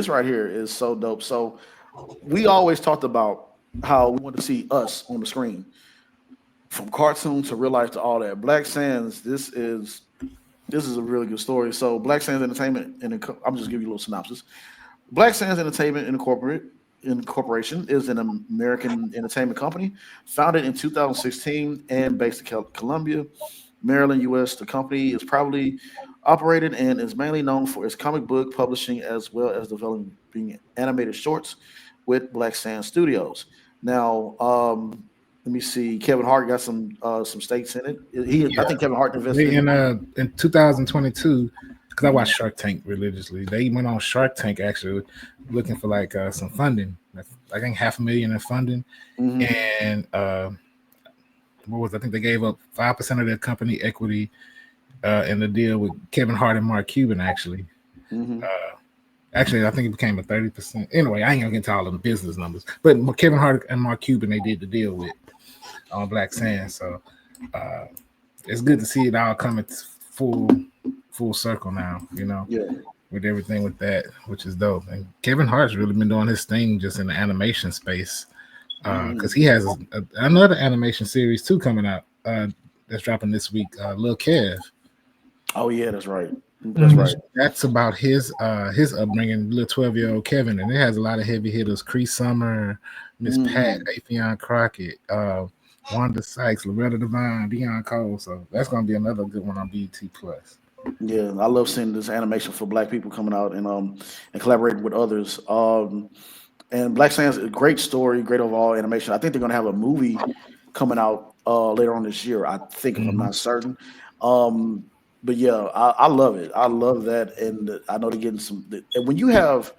right here is so dope. So we always talked about how we want to see us on the screen, from cartoon to real life to all that. Black Sands, this is a really good story. So Black Sands Entertainment, and I'm just giving you a little synopsis. Black Sands Entertainment Incorporation is an American entertainment company founded in 2016 and based in Columbia, Maryland, U.S. The company is probably operated and is mainly known for its comic book publishing as well as developing animated shorts with Black Sands Studios. Now, let me see. Kevin Hart got some stakes in it. I think Kevin Hart invested in 2022. Because I watch Shark Tank religiously. They went on Shark Tank actually looking for like some funding. I think $500,000 in funding. And I think they gave up 5% of their company equity in the deal with Kevin Hart and Mark Cuban actually. Actually, I think it became a 30%. Anyway, I ain't gonna get into all the business numbers. But Kevin Hart and Mark Cuban, they did the deal with on Black Sands. So it's good to see it all coming full circle now, with everything with that, which is dope. And Kevin Hart's really been doing his thing just in the animation space, because he has another animation series too coming out that's dropping this week, Lil Kev. Oh yeah, that's right. That's right. That's about his upbringing, little 12-year-old Kevin, and it has a lot of heavy hitters: Cree Summer, Miss Pat, Afion Crockett, Wanda Sykes, Loretta Devine, Deion Cole. So that's gonna be another good one on BET Plus. Yeah, I love seeing this animation for Black people coming out and collaborating with others. And Black Sands, a great story, great overall animation. I think they're gonna have a movie coming out later on this year. I think, if I'm not certain. But yeah, I love it. I love that, and I know they're getting some. And when you have,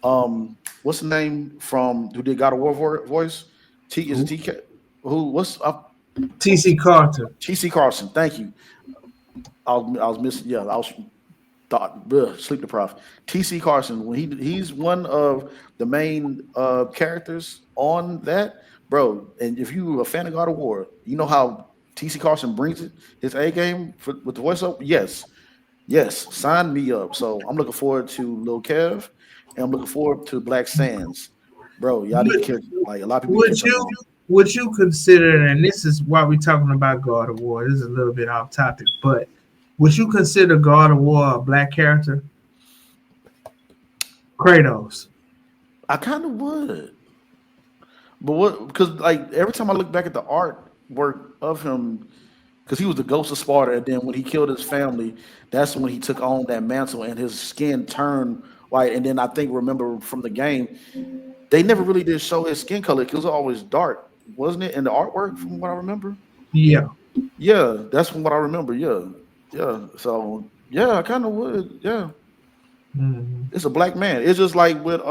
what's the name from who did God of War voice? Is it TK? Who? What's up? T.C. Carter. T.C. Carson. Thank you. I was missing. Yeah, I was sleep deprived. T.C. Carson, when he's one of the main characters on that, bro. And if you're a fan of God of War, you know how T.C. Carson brings it, his A game with the voiceover. Yes, sign me up. So I'm looking forward to Lil Kev, and I'm looking forward to Black Sands, bro. Y'all need to catch, like, a lot of people. Would you consider, and this is why we're talking about God of War, this is a little bit off topic, but would you consider God of War a Black character? Kratos. I kind of would. But because like every time I look back at the artwork of him, because he was the ghost of Sparta, and then when he killed his family, that's when he took on that mantle and his skin turned white. And then I think, remember from the game, they never really did show his skin color. It was always dark, wasn't it, in the artwork, from what I remember? Yeah, that's from what I remember. Yeah. So yeah, I kind of would. Yeah, It's a Black man. It's just like with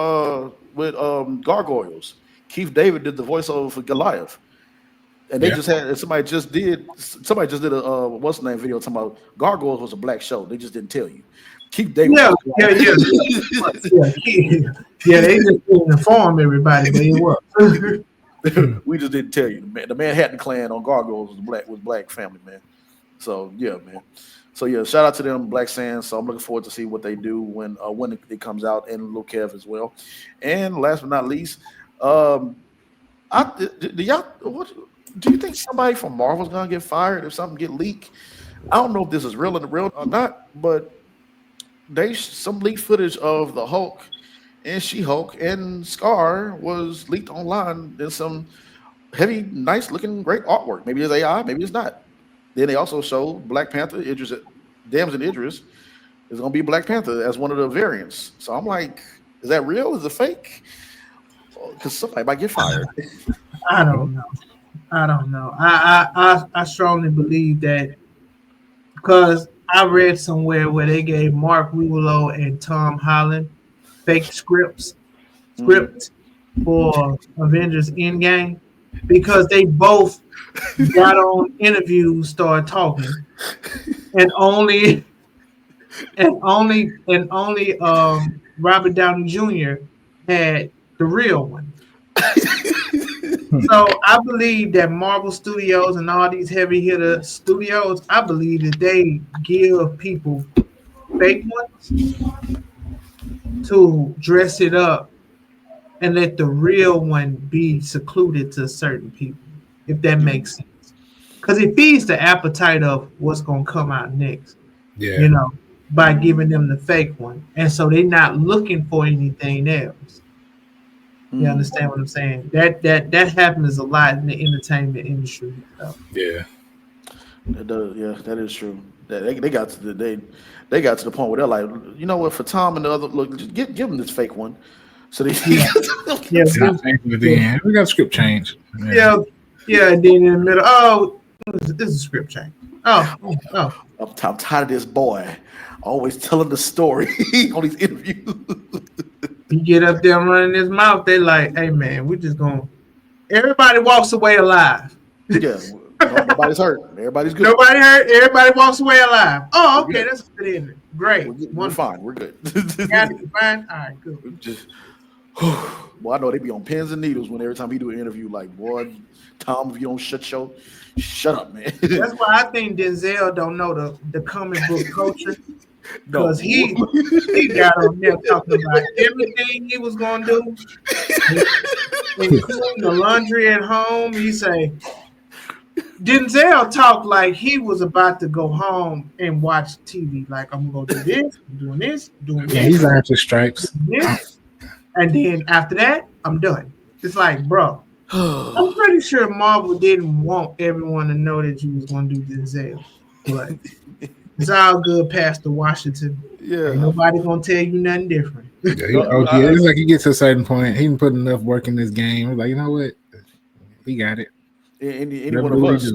Gargoyles. Keith David did the voiceover for Goliath, and they just had somebody just did a what's the name video talking about Gargoyles was a Black show. They just didn't tell you. Keith David. Yeah. They just didn't inform everybody, but it was. We just didn't tell you. The Manhattan Clan on Gargoyles was black family, man. So yeah, man. So yeah, shout out to them, Black Sands. So I'm looking forward to see what they do when it comes out, and Lil Kev as well. And last but not least, do you think somebody from Marvel's gonna get fired if something get leaked? I don't know if this is real or not, but some leaked footage of the Hulk and She-Hulk and Scar was leaked online in some heavy, nice looking, great artwork. Maybe it's AI, maybe it's not. Then they also showed Black Panther, Damson Idris is gonna be Black Panther as one of the variants. So I'm like, is that real? Is it fake? Because somebody might get fired. I don't know. I strongly believe that, because I read somewhere where they gave Mark Ruffalo and Tom Holland fake script for Avengers Endgame because they both got on interviews, started talking, and only Robert Downey Jr. had the real one. So I believe that Marvel Studios and all these heavy hitter studios, I believe that they give people fake ones to dress it up and let the real one be secluded to certain people, if that makes sense. Because it feeds the appetite of what's going to come out next, by giving them the fake one. And so they're not looking for anything else. You understand what I'm saying? That happens a lot in the entertainment industry. So. Yeah. That does, yeah, that is true. They got to the point where they're like, you know what, for Tom and the other, look, just give them this fake one. So they we got a script change. Yeah, and then in the middle, this is a script change. I'm tired of this boy always telling the story on these interviews. You get up there running his mouth, they like, hey man, we're just going. Everybody walks away alive. Yeah, nobody's hurt. Everybody's good. Nobody hurt. Everybody walks away alive. Oh, okay, that's a good ending. Great. We're fine. We're good. Got it, fine. All right, good. Well, I know they be on pins and needles when every time he do an interview. Like, boy, Tom, if you don't shut up, man. That's why I think Denzel don't know the comic book culture. Because he got on there talking about everything he was gonna do, including the laundry at home. He say Denzel talked like he was about to go home and watch TV. Like, I'm gonna do this, I'm doing this, doing this. Yeah, he's after stripes. And then after that, I'm done. It's like, bro, I'm pretty sure Marvel didn't want everyone to know that you was gonna do Denzel, but it's all good, Pastor Washington. Yeah, ain't nobody gonna tell you nothing different. It's like he gets to a certain point. He didn't put enough work in this game. Like, you know what? He got it. Any one of us.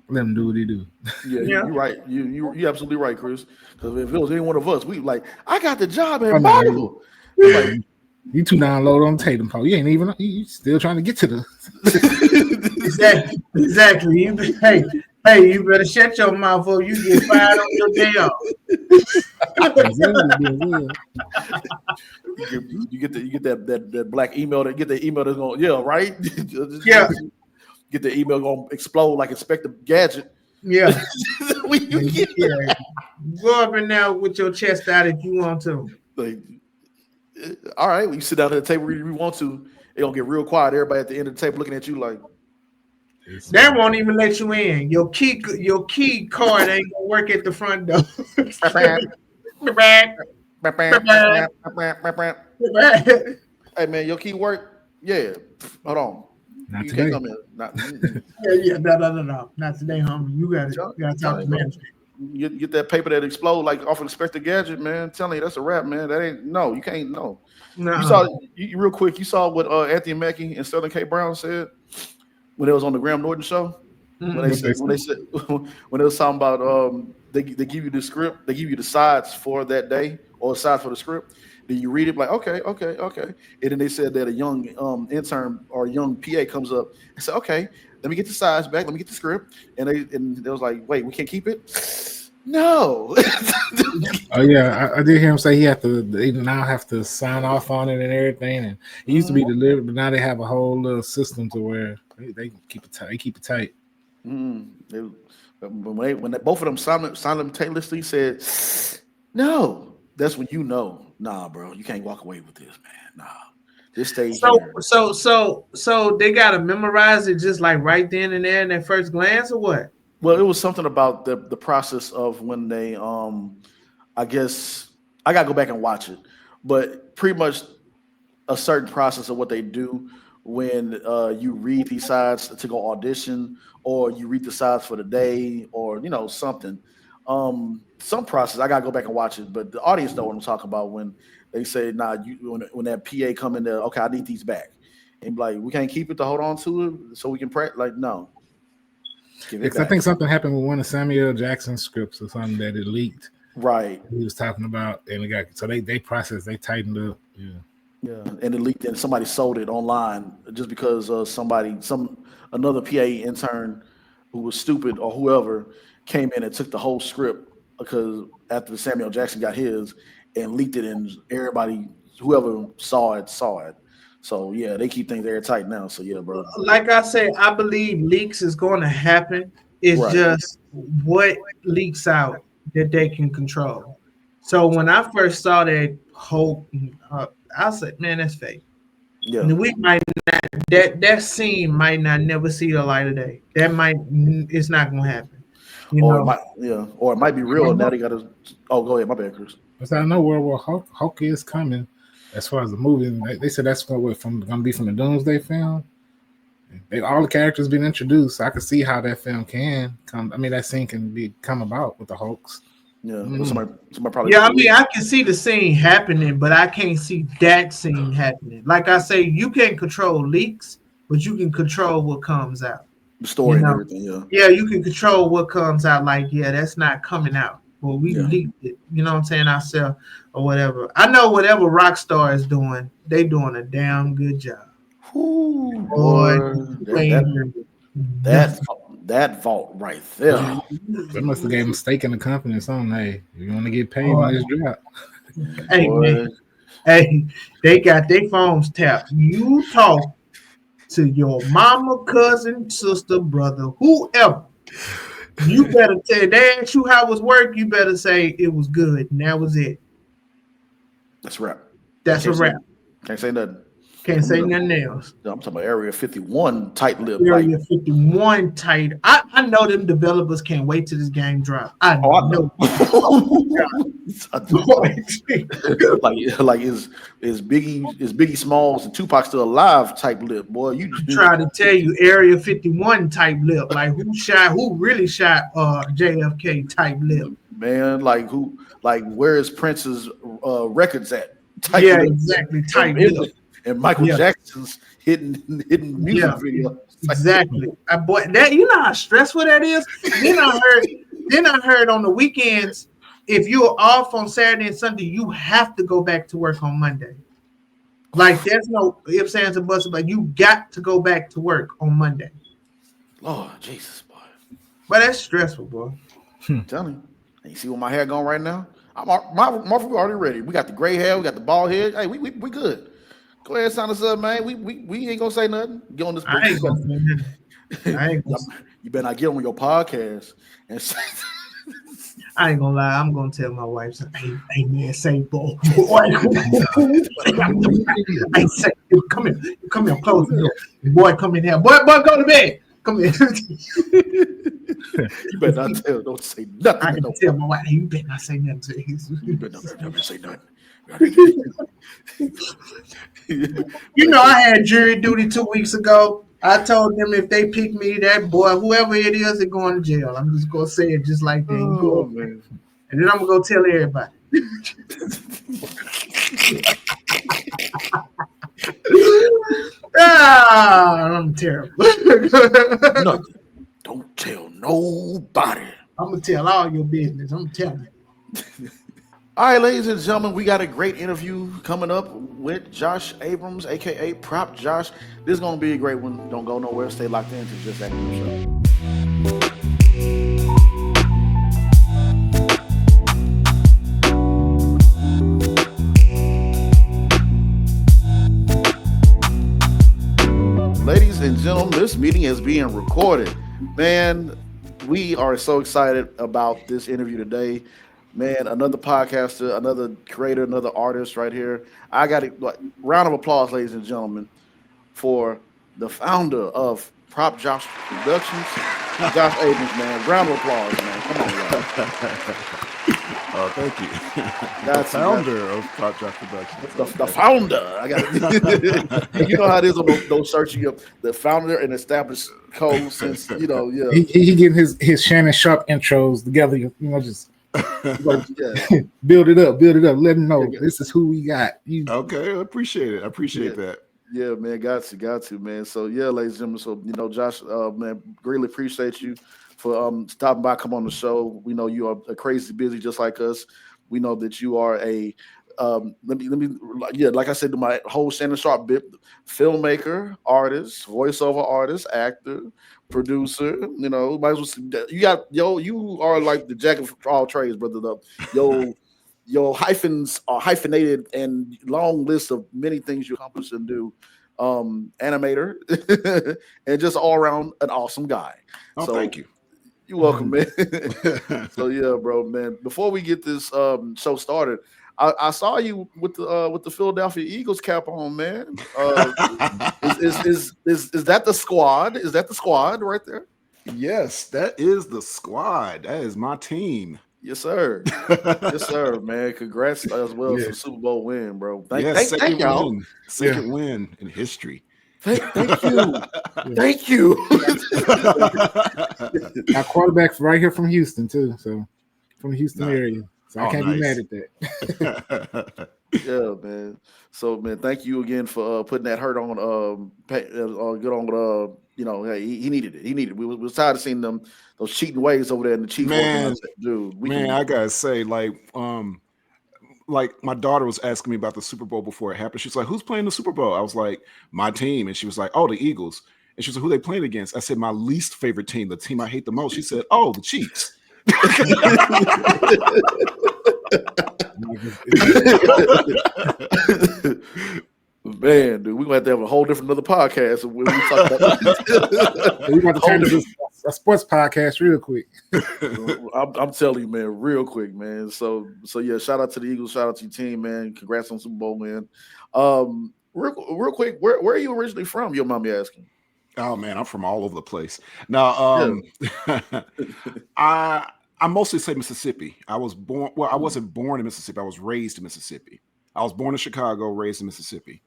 Let him do what he do. Yeah, you're right. You're absolutely right, Chris. Because if it was any one of us, we like, I got the job at Marvel. Like, you too download on Tatum Post. You ain't even. You still trying to get to the. Exactly. Hey, you better shut your mouth or you get fired on your day off. You get that black email that's going, right? Get the email gonna explode like Inspector Gadget. Yeah. Go up in there with your chest out if you want to. Like, all right, when you sit down at the table where you want to, it gonna get real quiet. Everybody at the end of the table looking at you like. They won't even let you in. Your key card ain't gonna work at the front door. Hey man, your key work? Yeah. Hold on. Not you today. Can't come in. No. Not today, homie. You gotta talk to management. You get that paper that explode like off of Inspector Gadget, man. I'm telling you, that's a wrap, man. That ain't you can't know. No. You saw real quick. You saw what Anthony Mackie and Sterling K. Brown said when it was on the Graham Norton show. Mm-hmm. When they was talking about they give you the script, they give you the sides for that day or sides for the script. Then you read it like okay, and then they said that a young intern or a young PA comes up and said, okay, let me get the sides back, let me get the script, and they was like, wait, we can't keep it. No. Oh yeah, I did hear him say they now have to sign off on it and everything. And it used to be delivered, but now they have a whole little system to where they keep it tight. They keep it tight. When both of them simultaneously said no, that's when you know, nah, bro, you can't walk away with this, man. Nah, this stays here. So they gotta memorize it just like right then and there in their first glance, or what? Well, it was something about the process of when they I guess I gotta go back and watch it, but pretty much a certain process of what they do when you read these sides to go audition, or you read the sides for the day, or something. Some process I gotta go back and watch it, but the audience know what I'm talking about when they say, "Nah, when that PA come in there, okay, I need these back," and be like, we can't keep it to hold on to it so we can practice. Like, no. Because I think something happened with one of Samuel Jackson's scripts or something that it leaked. Right. He was talking about, and it got they processed, they tightened up Yeah, and it leaked, and somebody sold it online just because another PA intern who was stupid or whoever came in and took the whole script because after Samuel Jackson got his and leaked it, and everybody, whoever saw it. So yeah, they keep things airtight now. So yeah, bro. Like I said, I believe leaks is going to happen. It's Right. just what leaks out that they can control. So when I first saw that Hulk, I said, "Man, that's fake." Yeah. And we might not that scene might not never see the light of day. It's not going to happen. Or it might be real. And now they got to. Oh, go ahead. My bad, Chris. Because I know where Hulk is coming. As far as the movie, they said that's going to be from the Doomsday film. All the characters been introduced. So I can see how that film can come. I mean, that scene can come about with the Hulks. Yeah, somebody probably. Yeah, I mean, I can see the scene happening, but I can't see that scene happening. Like I say, you can't control leaks, but you can control what comes out. The story and everything. Yeah. Yeah, you can control what comes out. Like, yeah, that's not coming out. Well, we leaked it. You know what I'm saying? Ourselves or whatever. I know whatever Rockstar is doing, they doing a damn good job. Ooh, boy, that vault right there. They must have gave him stake in the company or something. Hey, you want to get paid on this drop? Hey, man. Hey, they got their phones tapped. You talk to your mama, cousin, sister, brother, whoever. You better tell. They ask you how it was work. You better say it was good, and that was it. That's a wrap. That's a wrap. Can't say nothing. Can't say nothing else. I'm talking about Area 51 tight lip. Area 51 tight. I know them developers can't wait till this game drop. I know. like is Biggie Smalls and Tupac still alive type lip, boy. You try to tell you Area 51 type lip. Like who really shot JFK type lip. Man, where is Prince's records at? Type lip. Exactly. Type lip. And Michael Jackson's hidden music video. Exactly. That you know how stressful that is. Then I heard on the weekends, if you're off on Saturday and Sunday, you have to go back to work on Monday. Like there's no ifs, ands, and buts about you got to go back to work on Monday. Lord Jesus, boy. But that's stressful, boy. Tell me. You see where my hair going right now? My already ready. We got the gray hair, we got the bald head. Hey, we good. Go ahead, sign us up, man. We ain't gonna say nothing. Get on this. I ain't gonna say nothing. You better not get on your podcast and say. I ain't gonna lie. I'm gonna tell my wife, "Hey man, say boy, I say, come here, close the door. Boy, come in here. Boy, go to bed. Come here." You better not tell. Don't say nothing. I can tell my wife, "Hey, you better not say nothing to him. You better not say nothing." You know, I had jury duty 2 weeks ago. I told them if they pick me, that boy, whoever it is, they're going to jail. I'm just gonna say it just like that. Man. And then I'm gonna go tell everybody. I'm terrible. Nothing. Don't tell nobody. I'm gonna tell all your business. I'm telling you. All right, ladies and gentlemen, we got a great interview coming up with Josh Abrams, aka PropJosh. This is gonna be a great one. Don't go nowhere. Stay locked in to Just Acting Up Show. Ladies and gentlemen, this meeting is being recorded. Man, we are so excited about this interview today. Man, another podcaster, another creator, another artist right here. I got a round of applause, ladies and gentlemen, for the founder of PropJosh Productions, Josh Abrams, man. Round of applause, man. Come on, y'all. Oh, thank you. That's the founder of PropJosh Productions. The founder. I got you know how it is on those searching up the founder and established code since yeah. He getting his Shannon Sharp intros together, just. Build it up. Let them know this is who we got. Okay, I appreciate it. I appreciate that. Yeah, man, got to, man. So yeah, ladies and gentlemen. So Josh, man, greatly appreciate you for stopping by, come on the show. We know you are crazy busy just like us. We know that you are a like I said, to my whole Shannon Sharp bit, filmmaker, artist, voiceover artist, actor, producer. You know, might as well, you are like the jack of all trades, brother. Your hyphens are hyphenated and long list of many things you accomplish and do. Animator and just all around an awesome guy. Oh, so thank you. You're welcome, man. So yeah, bro, man. Before we get this show started, I saw you with the Philadelphia Eagles cap on, man. Is that the squad? Is that the squad right there? Yes, that is the squad. That is my team. Yes, sir. Yes, sir, man. Congrats as well for Super Bowl win, bro. Thank y'all. Second win in history. Thank you. Thank you. Our quarterback's right here from Houston too, so from the Houston area. So I can't be mad at that. Yeah, man. So, man, thank you again for putting that hurt on. Good on. Hey, he needed it. He needed it. We was tired of seeing those cheating ways over there in the Chiefs. Man, dude. I gotta say, like my daughter was asking me about the Super Bowl before it happened. She's like, "Who's playing the Super Bowl?" I was like, "My team," and she was like, "Oh, the Eagles." And she was like, "Who they playing against?" I said, "My least favorite team, the team I hate the most." She said, "Oh, the Chiefs." Man, dude, we're gonna have to have a whole different other podcast when we talk about. We're going to turn this a sports podcast real quick. I'm telling you, man, real quick, man. So yeah, shout out to the Eagles, shout out to your team, man. Congrats on Super Bowl, man. Real quick, where are you originally from? Your mom asking. Oh man, I'm from all over the place. Now, I mostly say Mississippi. I was born. Well, I wasn't born in Mississippi. I was raised in Mississippi. I was born in Chicago, raised in Mississippi.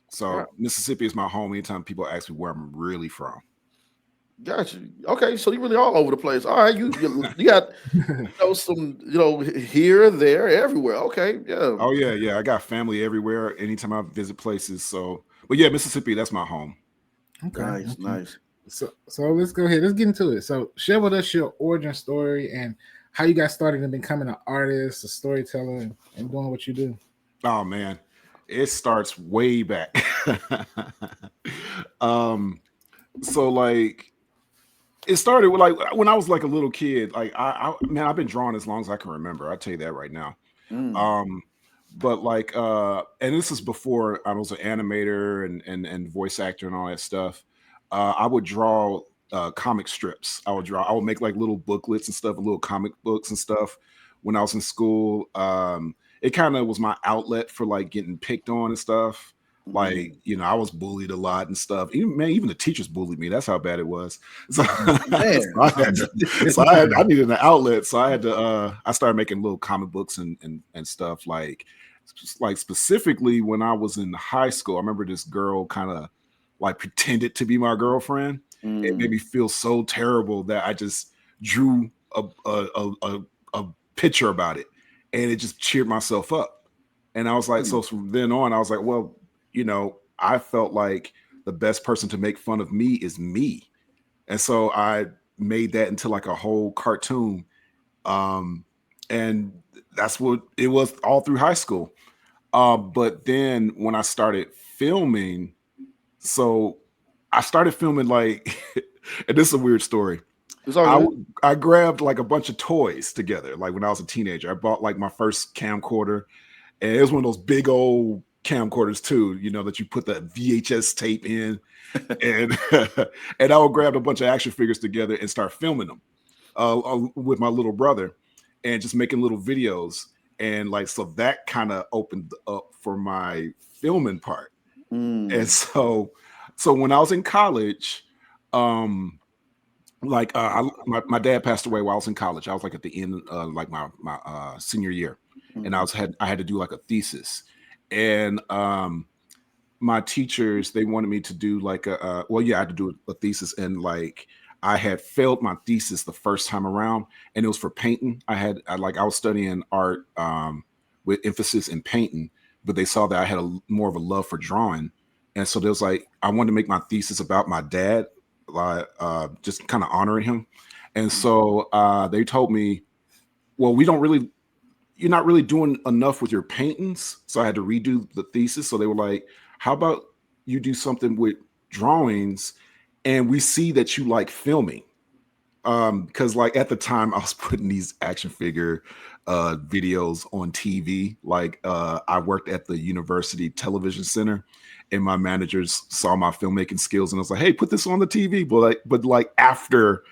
So Mississippi is my home. Anytime people ask me where I'm really from. Gotcha. Okay, so you're really all over the place. All right, you got some here, there, everywhere. Okay, yeah. Oh yeah. I got family everywhere. Anytime I visit places. So, but yeah, Mississippi, that's my home. Okay, nice. So let's go ahead. Let's get into it. So share with us your origin story and how you got started in becoming an artist, a storyteller, and doing what you do. Oh man, it starts way back. So like it started with like when I was like a little kid. Like I've been drawing as long as I can remember. I'll tell you that right now. But like and this is before I was an animator and voice actor and all that stuff. I would draw comic strips. I would make like little booklets and stuff, little comic books and stuff when I was in school. It kind of was my outlet for like getting picked on and stuff. Like, I was bullied a lot and stuff. Even the teachers bullied me. That's how bad it was. So, I needed an outlet. So I had to, I started making little comic books and stuff like specifically when I was in high school. I remember this girl kind of like pretended to be my girlfriend. It made me feel so terrible that I just drew a picture about it. And it just cheered myself up. And I was like, so from then on, I was like, well, I felt like the best person to make fun of me is me. And so I made that into like a whole cartoon. And that's what it was all through high school. But then when I started filming, so I started filming like, and this is a weird story. I grabbed like a bunch of toys together. Like when I was a teenager, I bought like my first camcorder, and it was one of those big old camcorders too, that you put the VHS tape in, and and I would grab a bunch of action figures together and start filming them with my little brother, and just making little videos. And like, so that kind of opened up for my filming part. And so when I was in college, my dad passed away while I was in college. I was like at the end like my senior year, and I had to do like a thesis, and my teachers, they wanted me to do like I had to do a thesis, and like I had failed my thesis the first time around, and it was for painting. I was studying art with emphasis in painting, but they saw that I had more of a love for drawing, and so there was like I wanted to make my thesis about my dad, just kind of honoring him. And so they told me, well, we don't really, you're not really doing enough with your paintings. So I had to redo the thesis. So they were like, how about you do something with drawings, and we see that you like filming. Because like at the time I was putting these action figure videos on TV. Like I worked at the University Television Center, and my managers saw my filmmaking skills, and I was like, hey, put this on the TV, but like after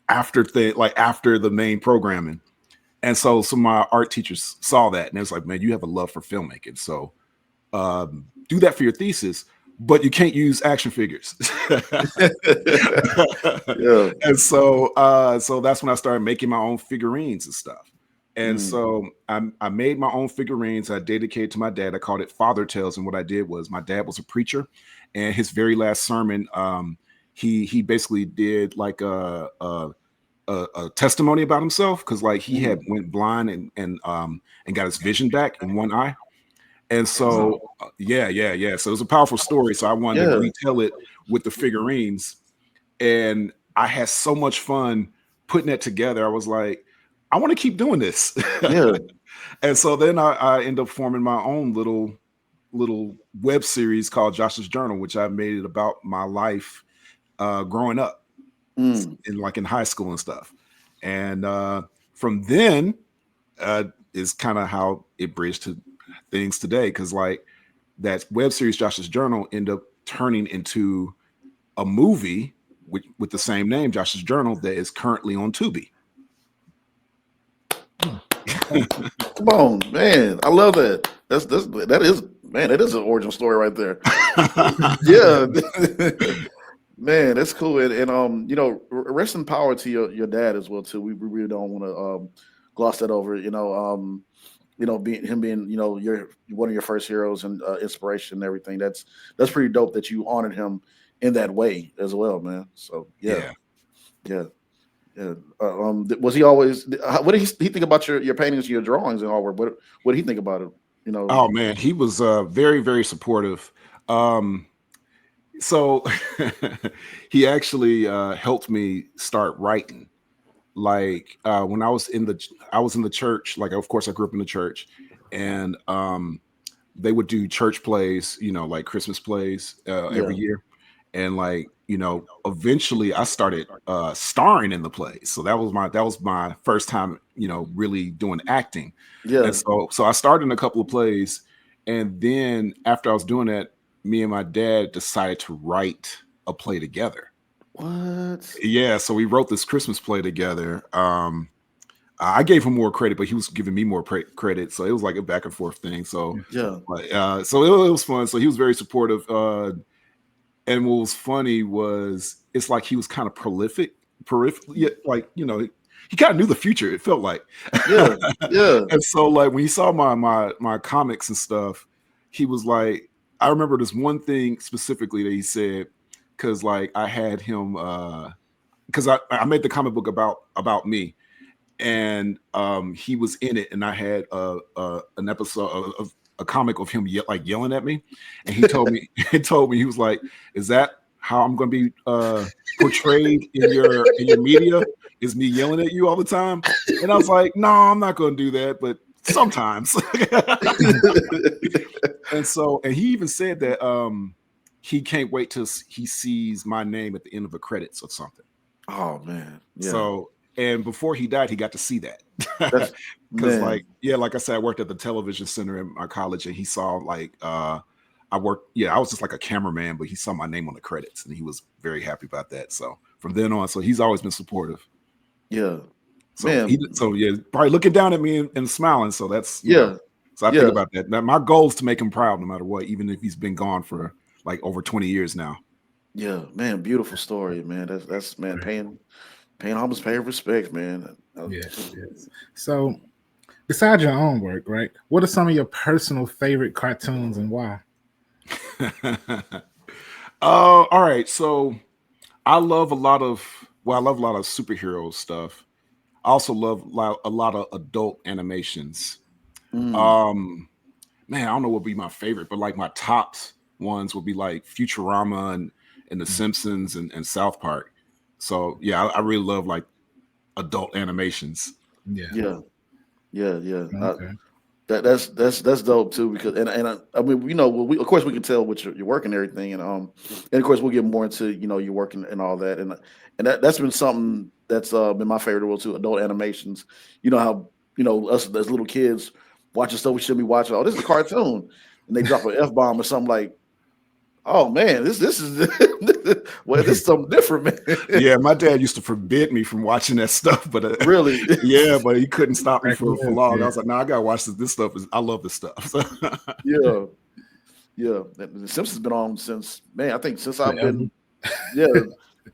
the main programming. And so some of my art teachers saw that, and it was like, man, you have a love for filmmaking, so do that for your thesis, but you can't use action figures. Yeah. And so that's when I started making my own figurines and stuff. And so I made my own figurines. I dedicated to my dad. I called it Father Tales. And what I did was, my dad was a preacher, and his very last sermon, he basically did like a testimony about himself, because like he had went blind and got his vision back in one eye. And so yeah. So it was a powerful story. So I wanted to retell it with the figurines, and I had so much fun putting that together. I was like, I want to keep doing this. Yeah. And so then I ended up forming my own little web series called Josh's Journal, which I made it about my life growing up in high school and stuff. And from then is kind of how it bridged to things today, because like that web series Josh's Journal ended up turning into a movie with the same name, Josh's Journal, that is currently on Tubi. Come on, man. I love that. That is an origin story right there. Yeah. Man, that's cool. And you know, rest in power to your dad as well too. We really don't want to gloss that over. You know, being you know, you're one of your first heroes and inspiration and everything. That's pretty dope that you honored him in that way as well, man. So yeah. Was he always? What did he think about your paintings, your drawings, and artwork? What did he think about it? You know. Oh man, he was very, very supportive. So he actually helped me start writing. Like when I was in the church. Like, of course, I grew up in the church, and they would do church plays, you know, like Christmas plays every year. And like, you know, eventually I started starring in the plays. So that was my first time, you know, really doing acting. Yeah. And so I started in a couple of plays, and then after I was doing that, me and my dad decided to write a play together. What? Yeah, so we wrote this Christmas play together. I gave him more credit, but he was giving me more credit. So it was like a back and forth thing. So yeah, so it was fun. So he was very supportive. And what was funny was, it's like he was kind of prolific, yet like, you know, he kind of knew the future. It felt like, yeah. And so like when he saw my comics and stuff, he was like, I remember this one thing specifically that he said, because like I had him, because I made the comic book about me, and he was in it, and I had an episode of a comic of him yelling at me, and he told me he was like, is that how I'm going to be portrayed in your media, is me yelling at you all the time? And I was like, no, I'm not going to do that, but sometimes. and he even said that he can't wait till he sees my name at the end of the credits or something. Oh man. Yeah. So, and before he died, he got to see that. Because like I said, I worked at the television center at my college, and he saw like I was just like a cameraman, but he saw my name on the credits, and he was very happy about that. So from then on, so he's always been supportive. Yeah. So probably looking down at me and smiling. So that's know, so I think about that. Now, my goal is to make him proud no matter what, even if he's been gone for like over 20 years now. Yeah, man, beautiful story, man. That's man, paying homage, paying respect, man. Yes. So, besides your own work, right? What are some of your personal favorite cartoons and why? All right. So, I love a lot of superhero stuff. I also love a lot of adult animations. Man, I don't know what would be my favorite, but like my tops ones would be like Futurama and The Simpsons and South Park. So yeah, I really love like adult animations. Yeah. Yeah. Okay. That's dope too, because I mean, you know, we of course we can tell what your work and everything, and of course we'll get more into, you know, your work and all that, and that's been something that's been my favorite role too. Adult animations, you know how, you know, us as little kids watching stuff we shouldn't be watching. Oh, this is a cartoon, and they drop an F-bomb or something like, oh man, this is well, this is something different, man. Yeah, my dad used to forbid me from watching that stuff, but Really? yeah, but he couldn't stop me for long. Yeah. I was like, no, I gotta watch this. This stuff I love this stuff. Yeah. The Simpsons been on since, man, I think since I've been,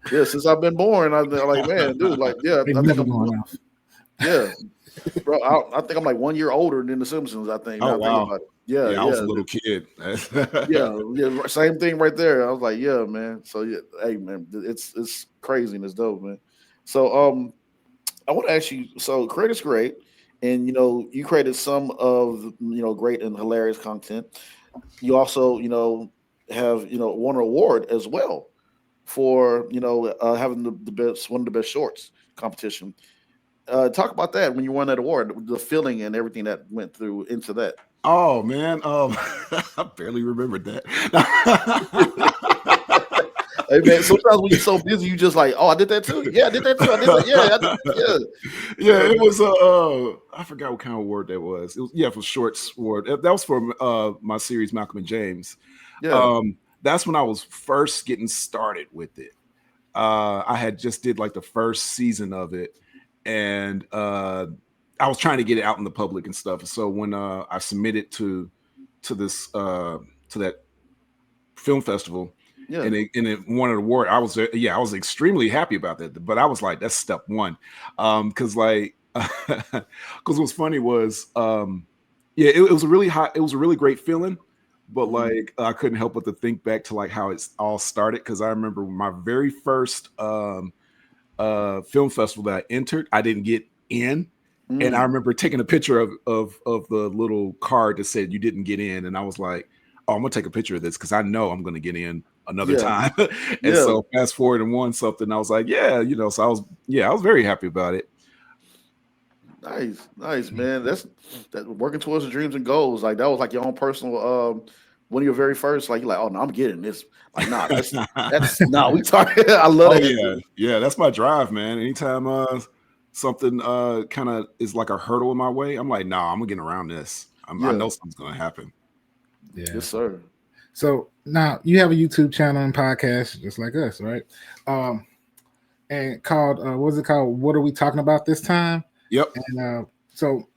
since I've been born. I'm like, man, dude, like, yeah, I think I'm, yeah, bro, I think I'm like 1 year older than the Simpsons. I think. Oh, I think wow. about it. Yeah, I was a little kid. yeah, same thing right there. I was like, yeah, man. So yeah, hey, man, it's crazy and it's dope, man. So I want to ask you. So creator's great, and you know, you created some of, you know, great and hilarious content. You also, you know, have, you know, won an award as well for, you know, having the best, one of the best shorts competition. Talk about that when you won that award, the feeling and everything that went through into that. Oh man, I barely remembered that. Hey man, sometimes when you're so busy, you just like, oh, I did that too. Yeah, I did that too. I did that. Yeah. It was I forgot what kind of award that was. It was for shorts award. That was for my series Malcolm and James. Yeah. That's when I was first getting started with it. I had just did like the first season of it, and I was trying to get it out in the public and stuff. So when I submitted to this to that film festival, and it won an award, I was extremely happy about that. But I was like, that's step one, because like because what's funny was it was a really great feeling. But like I couldn't help but to think back to like how it's all started, because I remember my very first film festival that I entered, I didn't get in. And I remember taking a picture of the little card that said you didn't get in, and I was like, "Oh, I'm gonna take a picture of this because I know I'm gonna get in another time." And so fast forward and won something. I was like, "Yeah, you know." So I was very happy about it. Nice, man. That's working towards the dreams and goals. Like that was like your own personal one of your very first. Like you're like, oh no, I'm getting this. Like nah, that's no. We talking. I love it. Yeah. That's my drive, man. Anytime something kind of is like a hurdle in my way, I'm like, nah, I'm gonna get around this. I know something's gonna happen. Yeah. Yes, sir. So now you have a YouTube channel and podcast just like us, right? And called what's it called? What are we talking about this time? Yep. And so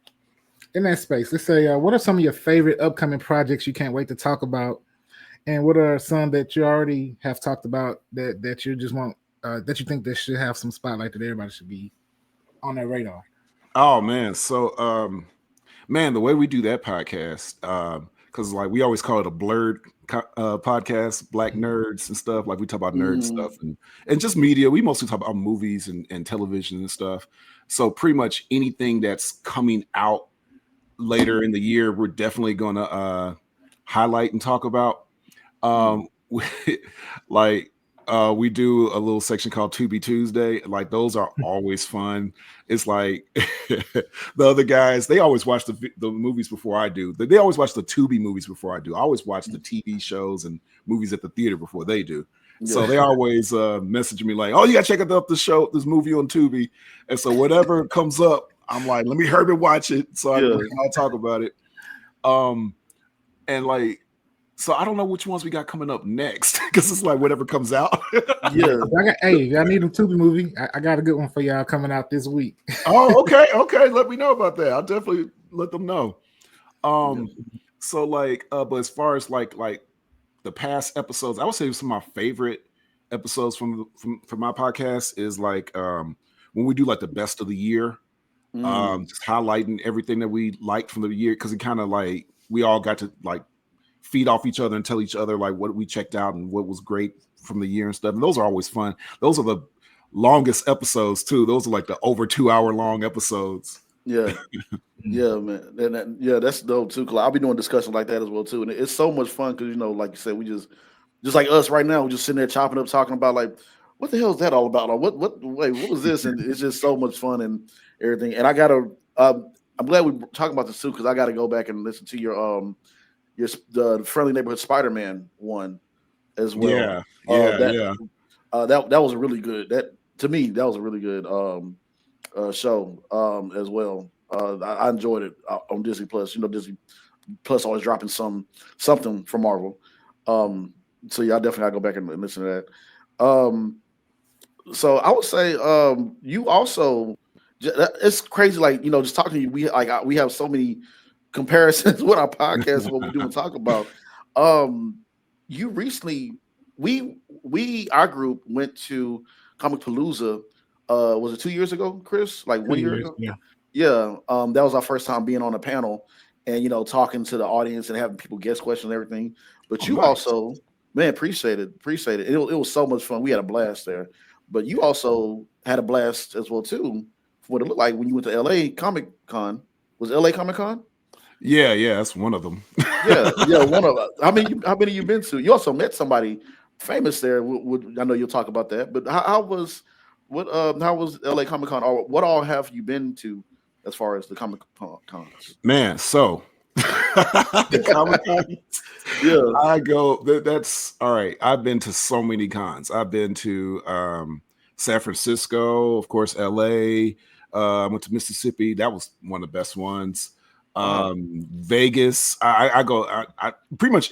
in that space, let's say what are some of your favorite upcoming projects you can't wait to talk about? And what are some that you already have talked about that you just want that you think that should have some spotlight that everybody should be on their radar? Oh man, so man, the way we do that podcast, because like we always call it a blurred podcast, black nerds and stuff. Like we talk about nerd stuff and just media. We mostly talk about movies and television and stuff. So pretty much anything that's coming out later in the year, we're definitely gonna highlight and talk about. We do a little section called To Be Tuesday. Like those are always fun. It's like the other guys, they always watch the movies before I do. They always watch the Tubi movies before I do. I always watch the TV shows and movies at the theater before they do. So they always message me like, "Oh, you gotta check out this movie on Tubi." And so whatever comes up, I'm like, "Let me hurry and watch it so I'll talk about it." And like. So I don't know which ones we got coming up next because it's like whatever comes out. Hey, if y'all need a Tubi movie, I got a good one for y'all coming out this week. Oh, okay. Let me know about that. I'll definitely let them know. So like, but as far as like the past episodes, I would say some of my favorite episodes from my podcast is like when we do like the best of the year, just highlighting everything that we liked from the year, because it kind of like we all got to like feed off each other and tell each other like what we checked out and what was great from the year and stuff. And those are always fun. Those are the longest episodes too. Those are like the over 2 hour long episodes. Yeah. Yeah, man. And that's dope too. Cause I'll be doing discussions like that as well too. And it's so much fun because, you know, like you said, we just like us right now, we're just sitting there chopping up, talking about like, what the hell is that all about? Or what was this? And it's just so much fun and everything. And I gotta, I'm glad we talking about this too because I got to go back and listen to your the Friendly Neighborhood Spider-Man one as well. Yeah. That was a really good. That to me that was a really good show as well. I enjoyed it on Disney Plus. Disney Plus always dropping something from Marvel. So yeah, I definitely gotta go back and listen to that. So I would say you also it's crazy like just talking to you we have so many comparisons with our podcast what we do and talk about. You recently our group went to Comic Palooza. Was it 2 years ago, Chris? Like 1 year ago? Yeah. That was our first time being on a panel and talking to the audience and having people guess questions and everything. But you also, man, appreciate it. It was so much fun. We had a blast there. But you also had a blast as well too. What it looked like when you went to LA Comic Con. Was LA Comic Con? Yeah, that's one of them. yeah, one of them. How many you been to? You also met somebody famous there. I know you'll talk about that. But how was LA Comic Con? Or what all have you been to as far as the Comic Cons? Man, so the Comic Con. Yeah, I go. That's all right. I've been to so many cons. I've been to San Francisco, of course, LA. I went to Mississippi. That was one of the best ones. Vegas. I go. I pretty much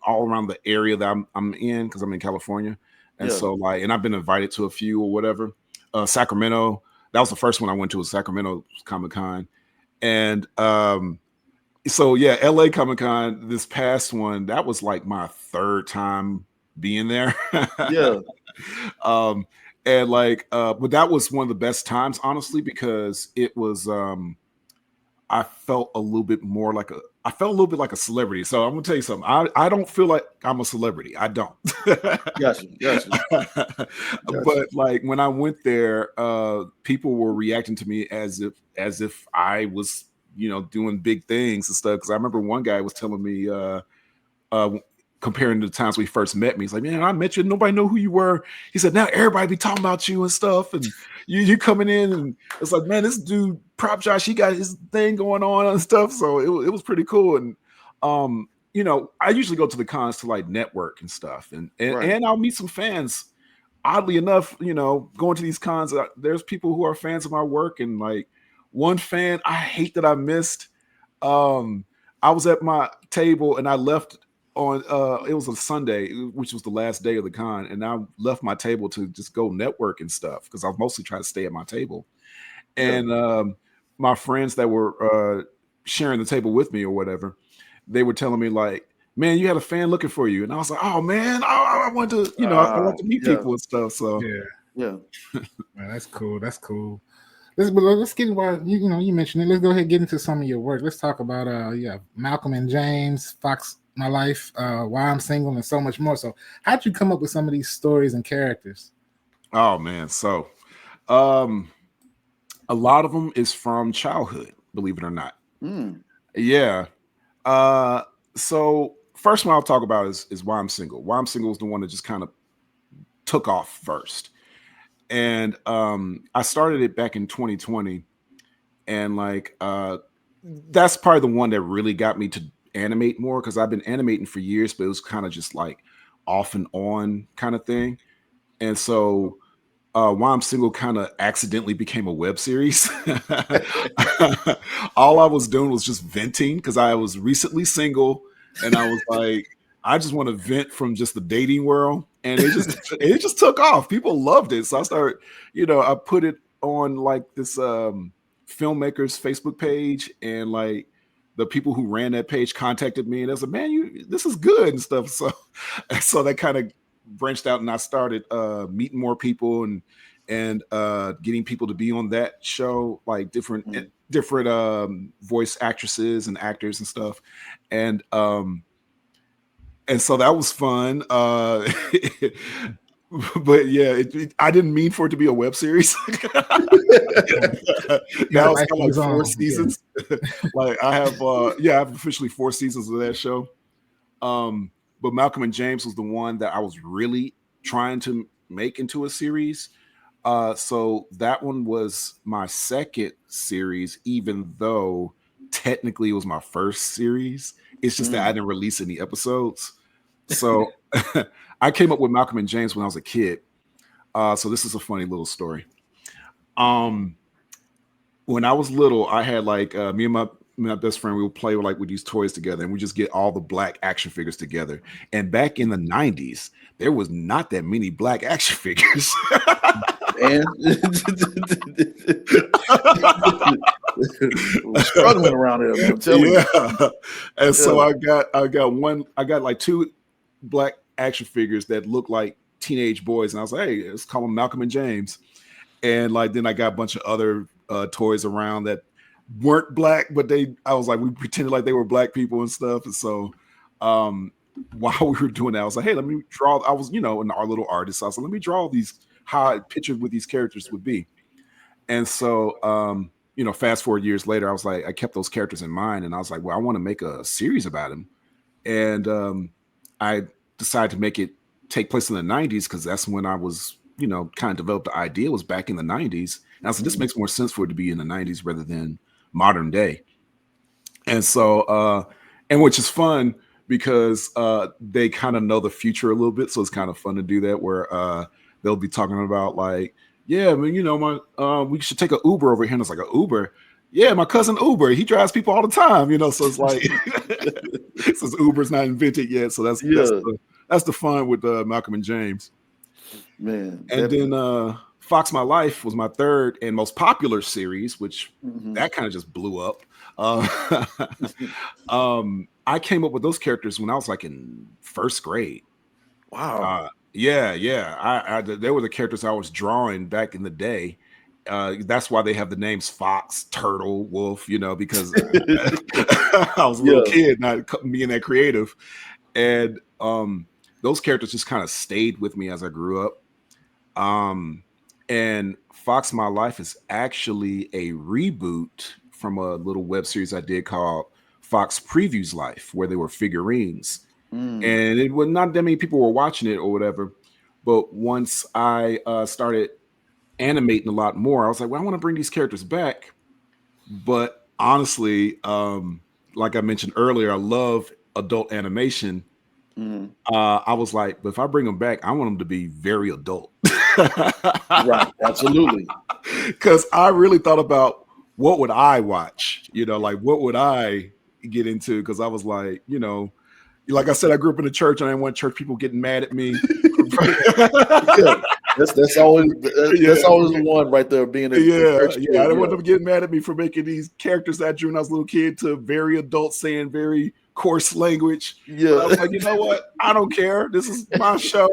all around the area that I'm in because I'm in California, and so and I've been invited to a few or whatever. Sacramento. That was the first one I went to, was Sacramento Comic Con, and so yeah, LA Comic Con, this past one, that was like my third time being there. Yeah. And but that was one of the best times, honestly, because it was I felt a little bit like a celebrity. So I'm gonna tell you something. I don't feel like I'm a celebrity. I don't. Gotcha. But like when I went there, people were reacting to me as if I was doing big things and stuff. Because I remember one guy was telling me, comparing to the times we first met me, he's like, "Man, I met you, nobody know who you were." He said, "Now everybody be talking about you and stuff, and you coming in, and it's like, man, this dude PropJosh, he got his thing going on and stuff." So it was pretty cool. And I usually go to the cons to like network and stuff, and I'll meet some fans. Oddly enough, going to these cons, there's people who are fans of my work, and like one fan I hate that I missed. I was at my table and I left on it was a Sunday, which was the last day of the con, and I left my table to just go network and stuff because I was mostly trying to stay at my table. And my friends that were sharing the table with me or whatever, they were telling me like, "Man, you had a fan looking for you," and I was like, "Oh man, I want to, I want to meet people and stuff." So yeah, man, that's cool. That's cool. Let's get into you mentioned it. Let's go ahead and get into some of your work. Let's talk about Malcolm and James, Fox My Life, Why I'm Single, and so much more. So how'd you come up with some of these stories and characters? Oh man, so a lot of them is from childhood, believe it or not. Yeah. So first one I'll talk about is Why I'm Single. Why I'm Single is the one that just kind of took off first. And I started it back in 2020. And that's probably the one that really got me to animate more, because I've been animating for years, but it was kind of just like off and on kind of thing. And so Why I'm Single kind of accidentally became a web series. All I was doing was just venting because I was recently single, and I was like, I just want to vent from just the dating world, and it just took off. People loved it, so I started, I put it on like this Filmmaker's Facebook page, and like the people who ran that page contacted me, and they said, "Man, this is good," and stuff. So that kind of branched out, and I started meeting more people and getting people to be on that show, like different voice actresses and actors and stuff, and so that was fun. But yeah, I didn't mean for it to be a web series. Now it's kind of like 4 seasons. Like I have officially 4 seasons of that show. But Malcolm and James was the one that I was really trying to make into a series. So that one was my second series, even though technically it was my first series. It's just that I didn't release any episodes. So I came up with Malcolm and James when I was a kid. So this is a funny little story. When I was little, I had like me and my best friend, we would play with these toys together, and we just get all the black action figures together. And back in the 90s, there was not that many black action figures. And struggling around here, man, I'm telling you. And so I got like 2 black action figures that look like teenage boys, and I was like, hey, let's call them Malcolm and James. And like then I got a bunch of other toys around that weren't black, but I was like, we pretended like they were black people and stuff. And so while we were doing that, I was like, hey, let me draw. I was, our little artist. So I was like, let me draw these, how I pictured what these characters would be. And so, fast forward years later, I was like, I kept those characters in mind, and I was like, well, I want to make a series about them. And I decided to make it take place in the 90s because that's when I was, kind of developed the idea, was back in the 90s. And I said, this makes more sense for it to be in the 90s rather than modern day. And so, and which is fun because they kind of know the future a little bit. So it's kind of fun to do that where they'll be talking about like, yeah, I mean, we should take an Uber over here. And it's like, an Uber? Yeah, my cousin Uber, he drives people all the time, so it's like, since Uber's not invented yet. So that's the fun with Malcolm and James. Man. And then Fox My Life was my third and most popular series, which that kind of just blew up. I came up with those characters when I was like in first grade. Wow. Yeah. They were the characters I was drawing back in the day. That's why they have the names Fox, Turtle, Wolf, because I was a little kid, not being that creative. And those characters just kind of stayed with me as I grew up. And Fox My Life is actually a reboot from a little web series I did called Fox Previews Life, where they were figurines. And it was not that many people were watching it or whatever. But once I started animating a lot more, I was like, well, I want to bring these characters back. But honestly, like I mentioned earlier, I love adult animation. I was like, but if I bring them back, I want them to be very adult. Right, absolutely. Because I really thought about what would I watch, like what would I get into? Because I was like, like I said, I grew up in the church and I didn't want church people getting mad at me. That's always the one right there being a church kid. I didn't want them getting mad at me for making these characters that I drew when I was a little kid to very adult, saying very coarse language. Yeah, I was like, you know what? I don't care. This is my show.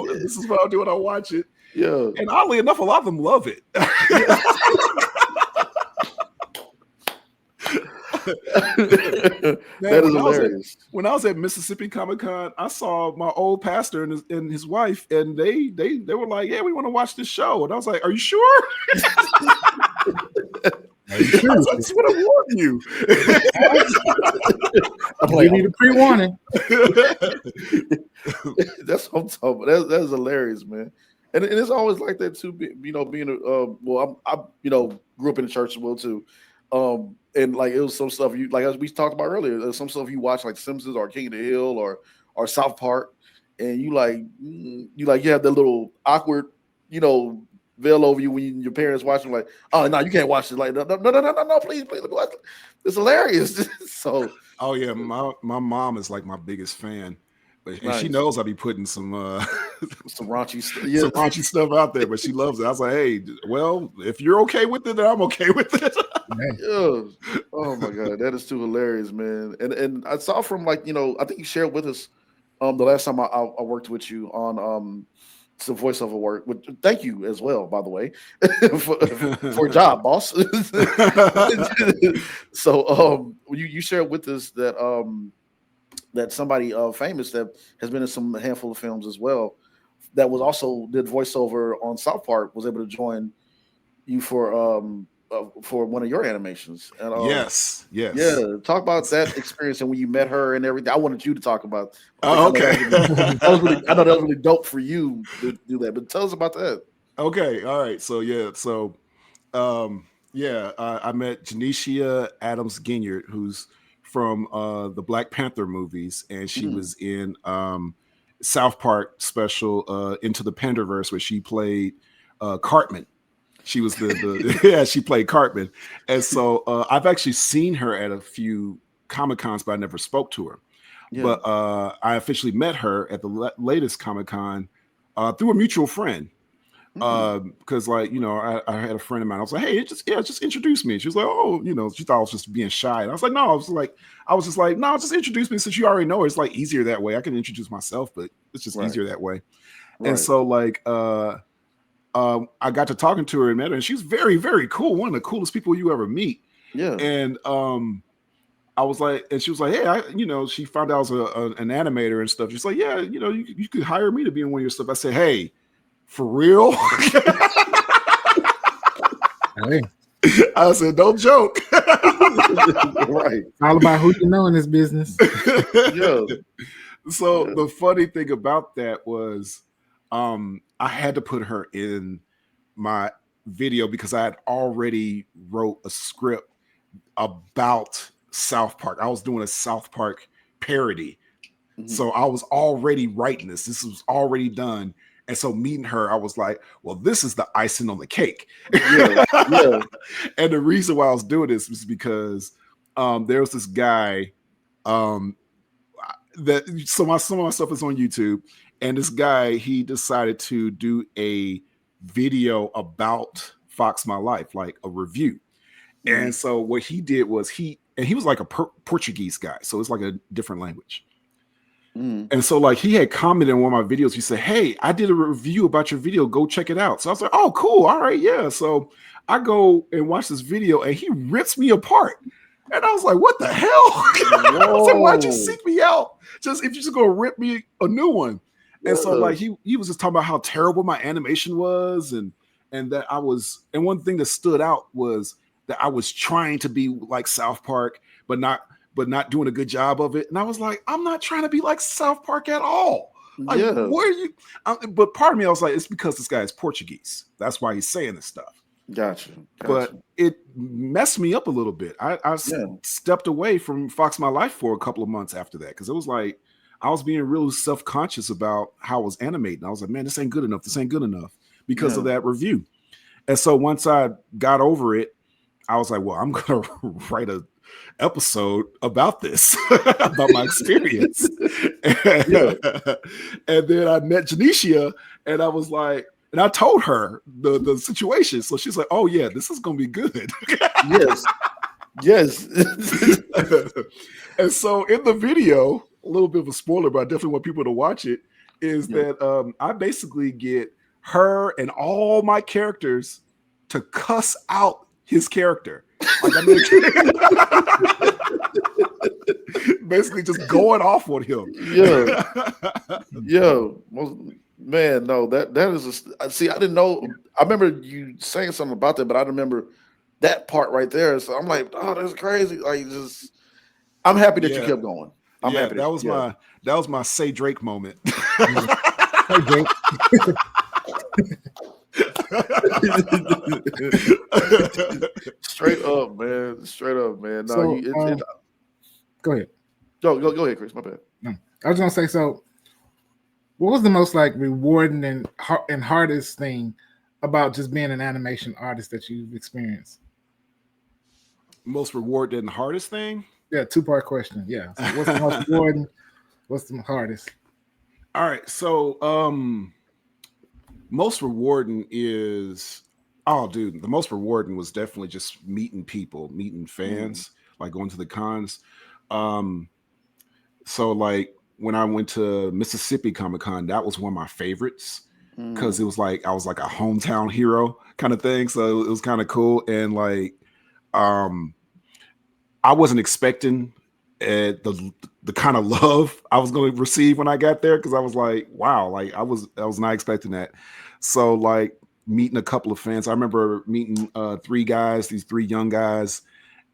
This is what I'll do when I watch it. Yeah, and oddly enough, a lot of them love it. That is hilarious. When I was at Mississippi Comic-Con, I saw my old pastor and his wife, and they were like, "Yeah, we want to watch this show." And I was like, "Are you sure?" That's what I'm warning you. I'm like, you need a pre-warning. That's what I'm talking about. That's hilarious, man. And it's always like that too. Being I grew up in the church as well too. And like it was some stuff you like as we talked about earlier. There's some stuff you watch like Simpsons or King of the Hill or South Park, and you have that little awkward veil over you when your parents watching like, oh no, you can't watch this. Like no, please, it's hilarious. So oh yeah, my mom is like my biggest fan. But nice. She knows I be putting some raunchy stuff out there, but she loves it. I was like, hey, well, if you're okay with it, then I'm okay with it. Yeah. Oh my god, that is too hilarious, man. And I saw from I think you shared with us the last time I worked with you on some voiceover work. Thank you as well, by the way, for a job, boss. So you shared with us that somebody somebody that has been in some handful of films as well, that was also did voiceover on South Park, was able to join you for one of your animations. And, yes. Yeah. Talk about that experience and when you met her and everything. I wanted you to talk about. Oh, okay. I know that was really dope for you to do that, but tell us about that. Okay, all right. So I met Janicia Adams Ginyard, who's from the Black Panther movies, and she was in South Park special Into the Penderverse, where she played Cartman. She was the she played Cartman, and so I've actually seen her at a few Comic-Cons, but I never spoke to her. Yeah. But I officially met her at the latest Comic-Con through a mutual friend. Because I had a friend of mine. I was like, hey, just introduce me. She was like, oh, she thought I was just being shy. And I was like, no, no, just introduce me since you already know her. It's like easier that way. I can introduce myself, but it's just easier that way. Right. And so I got to talking to her and met her, and she's very, very cool. One of the coolest people you ever meet. Yeah. And I was like, and she was like, hey, she found out I was an animator and stuff. She's like, yeah, you could hire me to be in one of your stuff. I said, hey, for real? Hey. I said, don't joke. Right. All about who you know in this business. Yeah. So the funny thing about that was I had to put her in my video because I had already wrote a script about South Park. I was doing a South Park parody. So I was already writing this. This was already done. And so meeting her, I was like, well, this is the icing on the cake. Yeah. And the reason why I was doing this was because there was this guy some of my stuff is on YouTube. And this guy, he decided to do a video about Fox My Life, like a review. And so what he did was he was like a Portuguese guy. So it's like a different language. And so he had commented in one of my videos. He said, hey, I did a review about your video. Go check it out. So I was like, oh, cool. All right. Yeah. So I go and watch this video and he rips me apart. And I was like, what the hell? I was like, why'd you seek me out? If you're just going to rip me a new one. And so he was just talking about how terrible my animation was. And that and one thing that stood out was that I was trying to be like South Park, but not doing a good job of it. And I was like, I'm not trying to be like South Park at all. Like, what are you? But part of me, I was like, it's because this guy is Portuguese. That's why he's saying this stuff. Gotcha. But it messed me up a little bit. I stepped away from Fox My Life for a couple of months after that because it was like I was being real self-conscious about how I was animating. I was like, man, this ain't good enough. This ain't good enough because of that review. And so once I got over it, I was like, well, I'm going to write a episode about this, about my experience. And then I met Janicia and I was like, and I told her the situation. So she's like, oh yeah, this is going to be good. Yes. And so in the video, a little bit of a spoiler, but I definitely want people to watch it, is that I basically get her and all my characters to cuss out his character. Like, basically just going off on him. Man, no, that is see, I didn't know. I remember you saying something about that, but I remember that part right there. So I'm like, oh, that's crazy. Like, I'm happy that you kept going. I'm happy that was my Say Drake moment. Hey, Drake. Straight up, man. No, so, go ahead. Go ahead, Chris. My bad. No, I was gonna say, so what was the most rewarding and hardest thing about just being an animation artist that you've experienced? Most rewarding and hardest thing? Yeah, 2-part question. Yeah. So what's the most rewarding? What's the hardest? All right. So most rewarding is the most rewarding was definitely just meeting people, meeting fans, like going to the cons. So when I went to Mississippi Comic-Con, that was one of my favorites because it was like I was like a hometown hero kind of thing. So it was kind of cool. And I wasn't expecting the kind of love I was going to receive when I got there, because I was like, wow, I was not expecting that. So meeting a couple of fans, I remember meeting these three young guys,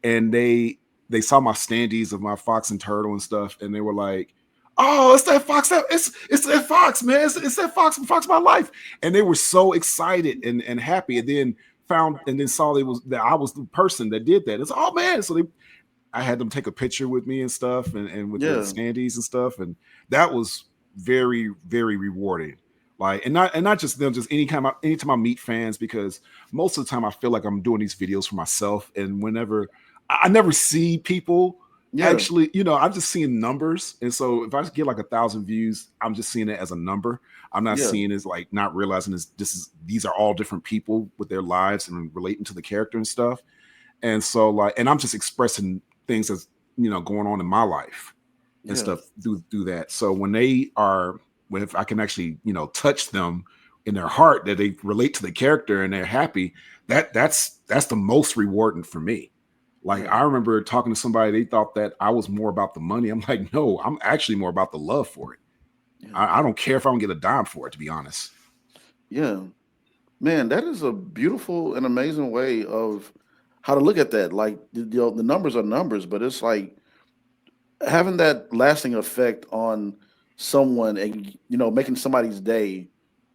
and they saw my standees of my Fox and Turtle and stuff, and they were like, oh, it's that Fox. It's that Fox, man. It's that Fox from Fox My Life. And they were so excited and happy. And then saw that I was the person that did that. It's oh man. So I had them take a picture with me and stuff and with the standees and stuff. And that was very, very rewarding. Like, and not just them, just anytime I meet fans, because most of the time I feel like I'm doing these videos for myself. And whenever I never see people actually, I'm just seeing numbers. And so if I get like 1,000 views, I'm just seeing it as a number. I'm not seeing it as like not realizing these are all different people with their lives and relating to the character and stuff. And so like, and I'm just expressing things that's, going on in my life and stuff through that. So if I can actually, touch them in their heart, that they relate to the character and they're happy, that's the most rewarding for me. Like I remember talking to somebody, they thought that I was more about the money. I'm like, no, I'm actually more about the love for it. I don't care if I don't get a dime for it, to be honest. Yeah, man, that is a beautiful and amazing way of how to look at that. Like, the numbers are numbers, but it's like having that lasting effect on someone and making somebody's day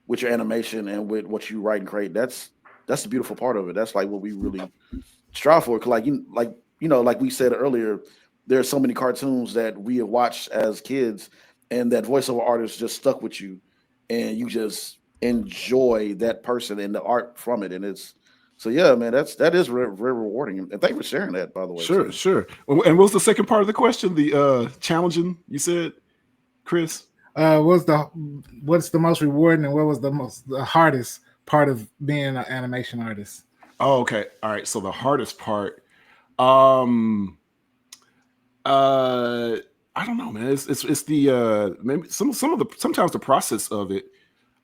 with your animation and with what you write and create. That's the beautiful part of it. That's like what we really strive for. 'Cause like we said earlier, there are so many cartoons that we have watched as kids, and that voiceover artist just stuck with you, and you just enjoy that person and the art from it. And it's so yeah, man, that is very, very rewarding. And thank you for sharing that, by the way. Sure. And what was the second part of the question? The challenging, you said, Chris? What's the most rewarding and what was the hardest part of being an animation artist? Oh, okay. All right. So the hardest part, I don't know, man. It's the maybe sometimes the process of it,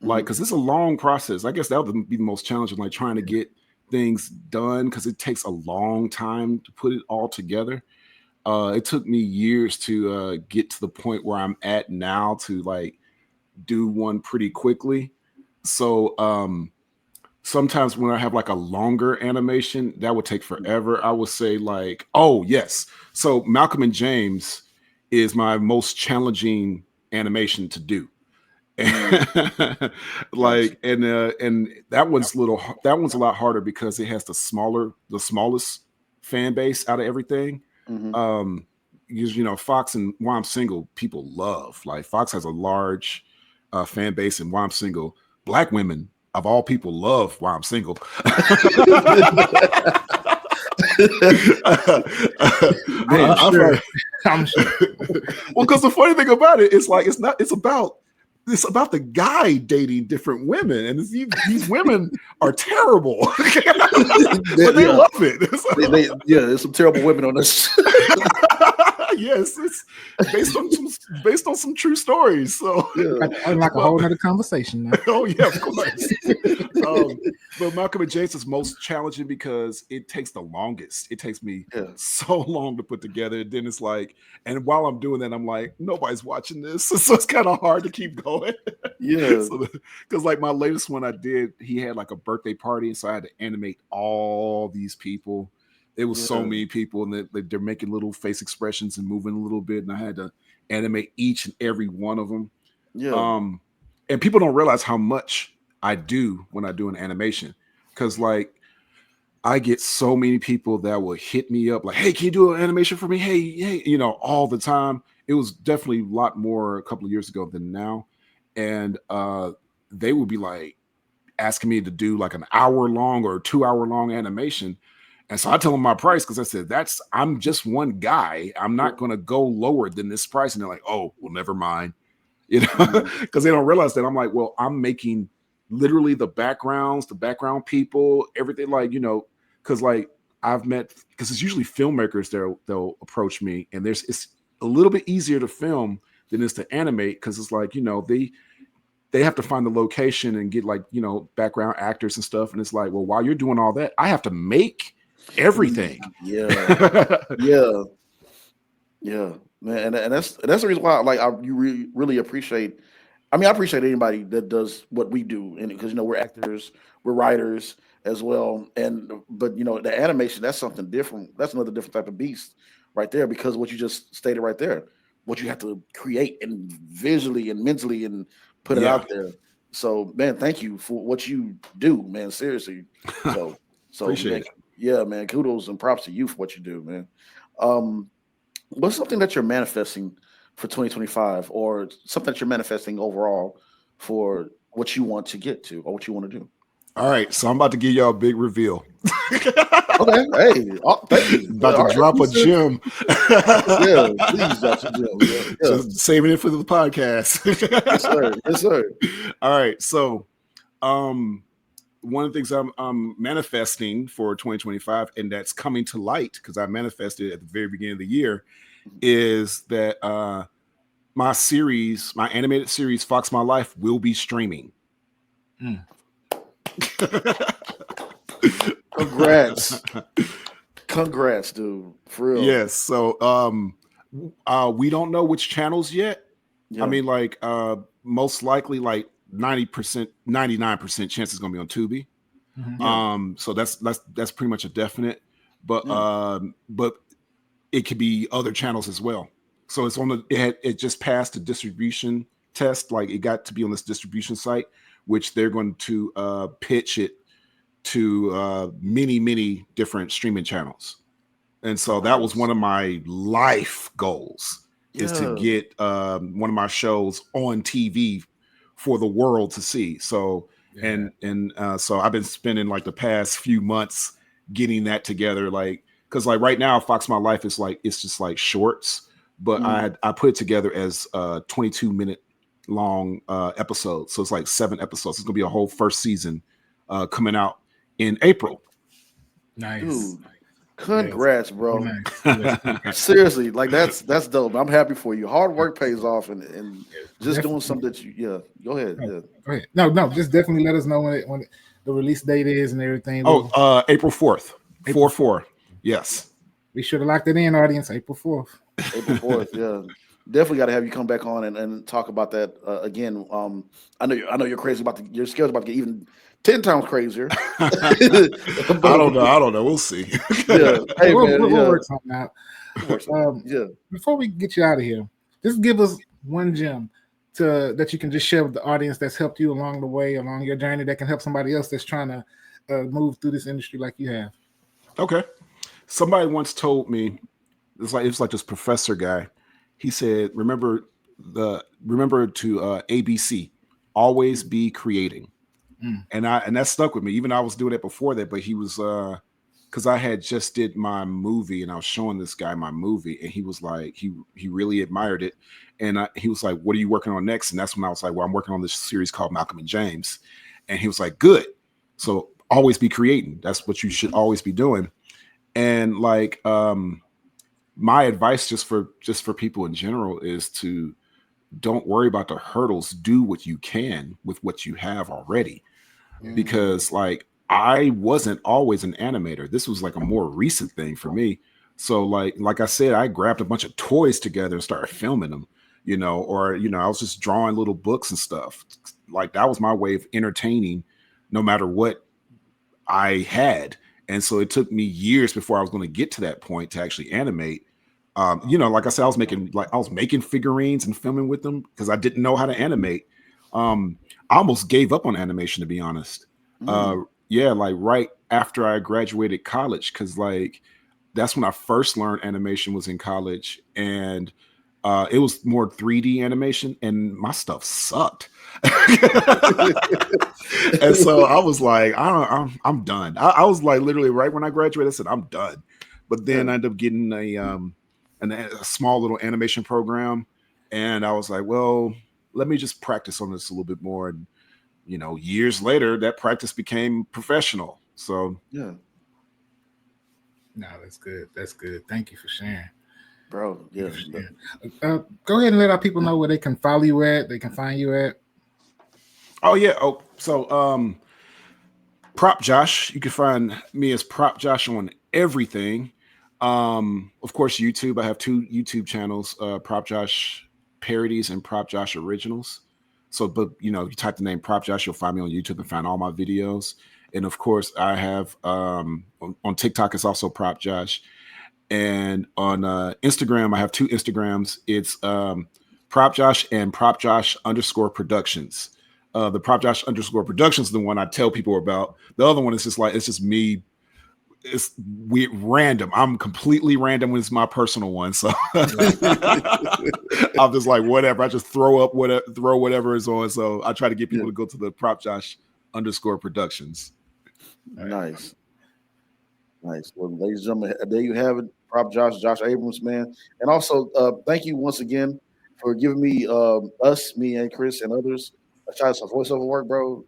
like, because it's a long process. I guess that would be the most challenging, like trying to get things done, because it takes a long time to put it all together. It took me years to get to the point where I'm at now to like do one pretty quickly. So sometimes when I have like a longer animation, that would take forever. I would say like, oh yes. So Malcolm and James is my most challenging animation to do. Like, and that one's a lot harder because it has the smallest fan base out of everything. Because Fox and Why I'm Single, people love. Like, Fox has a large fan base, and Why I'm Single, Black women of all people love Why I'm Single. I'm sure. Well, because the funny thing about it is like it's about the guy dating different women, and these women are terrible, but they love it. There's some terrible women on this. Yes, it's based on some true stories. So like a whole nother conversation now. Oh yeah, of course. But Malcolm and James is most challenging because it takes the longest. It takes me so long to put together. Then it's like, and while I'm doing that, I'm like, nobody's watching this, so it's kind of hard to keep going. Yeah, because like my latest one I did, he had like a birthday party, and so I had to animate all these people. It was so many people, and they're making little face expressions and moving a little bit, and I had to animate each and every one of them. Yeah. And people don't realize how much I do when I do an animation, because like I get so many people that will hit me up like, "Hey, can you do an animation for me?" Hey, all the time. It was definitely a lot more a couple of years ago than now, and they would be like asking me to do like an hour-long or 2-hour-long animation. And so I tell them my price, because I said, I'm just one guy. I'm not going to go lower than this price. And they're like, oh, well, never mind. Because they don't realize that I'm like, well, I'm making literally the backgrounds, the background people, everything, like, because like I've met, because it's usually filmmakers they'll approach me, and it's a little bit easier to film than it is to animate, because it's like, they have to find the location and get like, background actors and stuff. And it's like, well, while you're doing all that, I have to make everything. Yeah, man, and that's the reason why you really appreciate. I mean, I appreciate anybody that does what we do, and because we're actors, we're writers as well, but the animation, that's something different. That's another different type of beast right there, because what you just stated right there, what you have to create and visually and mentally and put it out there. So, man, thank you for what you do, man. Seriously. So Appreciate man, it. yeah, man. Kudos and props to you for what you do, man. What's something that you're manifesting for 2025, or something that you're manifesting overall for what you want to get to or what you want to do? All right, so I'm about to give y'all a big reveal. Okay, hey, thank you. About to drop a gem. Yeah, please drop a gem. Yeah. Just saving it for the podcast. Yes, sir. Yes, sir. All right, so one of the things I'm manifesting for 2025, and that's coming to light because I manifested at the very beginning of the year, is that my animated series, Fox My Life, will be streaming. Congrats, dude. For real. Yes. So we don't know which channels yet. I mean, like most likely like 90%, 99% chance it's gonna be on Tubi. So that's pretty much a definite. But it could be other channels as well. So it's on it just passed a distribution test, like it got to be on this distribution site, which they're going to pitch it to many different streaming channels. And so that was one of my life goals, is to get one of my shows on TV for the world to see. So so I've been spending like the past few months getting that together, like because like right now Fox My Life is like it's just like shorts, but I put it together as 22-minute long episodes. So it's like 7 episodes. It's gonna be a whole first season coming out in April. Nice. Dude, congrats, bro. Nice. Seriously, like that's dope. I'm happy for you. Hard work pays off, and just doing something that you go ahead. Go ahead. No, just definitely let us know when the release date is and everything. April 4th. 4/4. Yes. Be sure to lock that in, audience. April 4th. April 4th, yeah. Definitely got to have you come back on and talk about that again. I know you're crazy your skills about to get even 10 times crazier. I don't know. We'll see. Yeah. Hey, we'll work something out. Before we get you out of here, just give us one gem that you can just share with the audience that's helped you along the way, along your journey, that can help somebody else that's trying to move through this industry like you have. Okay. Somebody once told me, it was like this professor guy. He said, remember to ABC, always be creating. And that stuck with me. Even I was doing it before that, but he was because I had just did my movie and I was showing this guy my movie, and he was like, he really admired it. And he was like, what are you working on next? And that's when I was like, well, I'm working on this series called Malcolm and James. And he was like, good. So always be creating. That's what you should always be doing. And like my advice just for people in general is to don't worry about the hurdles. Do what you can with what you have already. Because like I wasn't always an animator. This was like a more recent thing for me. So like I said, I grabbed a bunch of toys together and started filming them, or I was just drawing little books and stuff. Like that was my way of entertaining no matter what I had. And so it took me years before I was going to get to that point to actually animate. Like I said, I was making figurines and filming with them because I didn't know how to animate. I almost gave up on animation, to be honest. Like right after I graduated college, because like that's when I first learned animation was in college, and it was more 3D animation, and my stuff sucked. And so I was like, I'm done. I was like, literally right when I graduated, I said, I'm done. But then I ended up getting a small little animation program, and I was like, well, let me just practice on this a little bit more. And years later, that practice became professional. So no, that's good. That's good. Thank you for sharing, bro. Yeah. Go ahead and let our people know where they can follow you at. They can find you at. Oh yeah. So PropJosh. You can find me as PropJosh on everything. Of course, YouTube. I have 2 YouTube channels, PropJosh Parodies and PropJosh Originals. So, but you type the name PropJosh, you'll find me on YouTube and find all my videos. And of course, I have on TikTok, it's also PropJosh. And on Instagram, I have 2 Instagrams. It's PropJosh and PropJosh_productions. The PropJosh_ productions is the one I tell people about. The other one is it's just me. It's weird, random. I'm completely random when it's my personal one. So I'm just like, whatever. I just throw whatever is on. So I try to get people to go to the PropJosh_productions. Nice. Well, ladies and gentlemen, there you have it. PropJosh, Josh Abrams, man. And also, thank you once again for giving me, me and Chris and others a shot at some voiceover work, bro.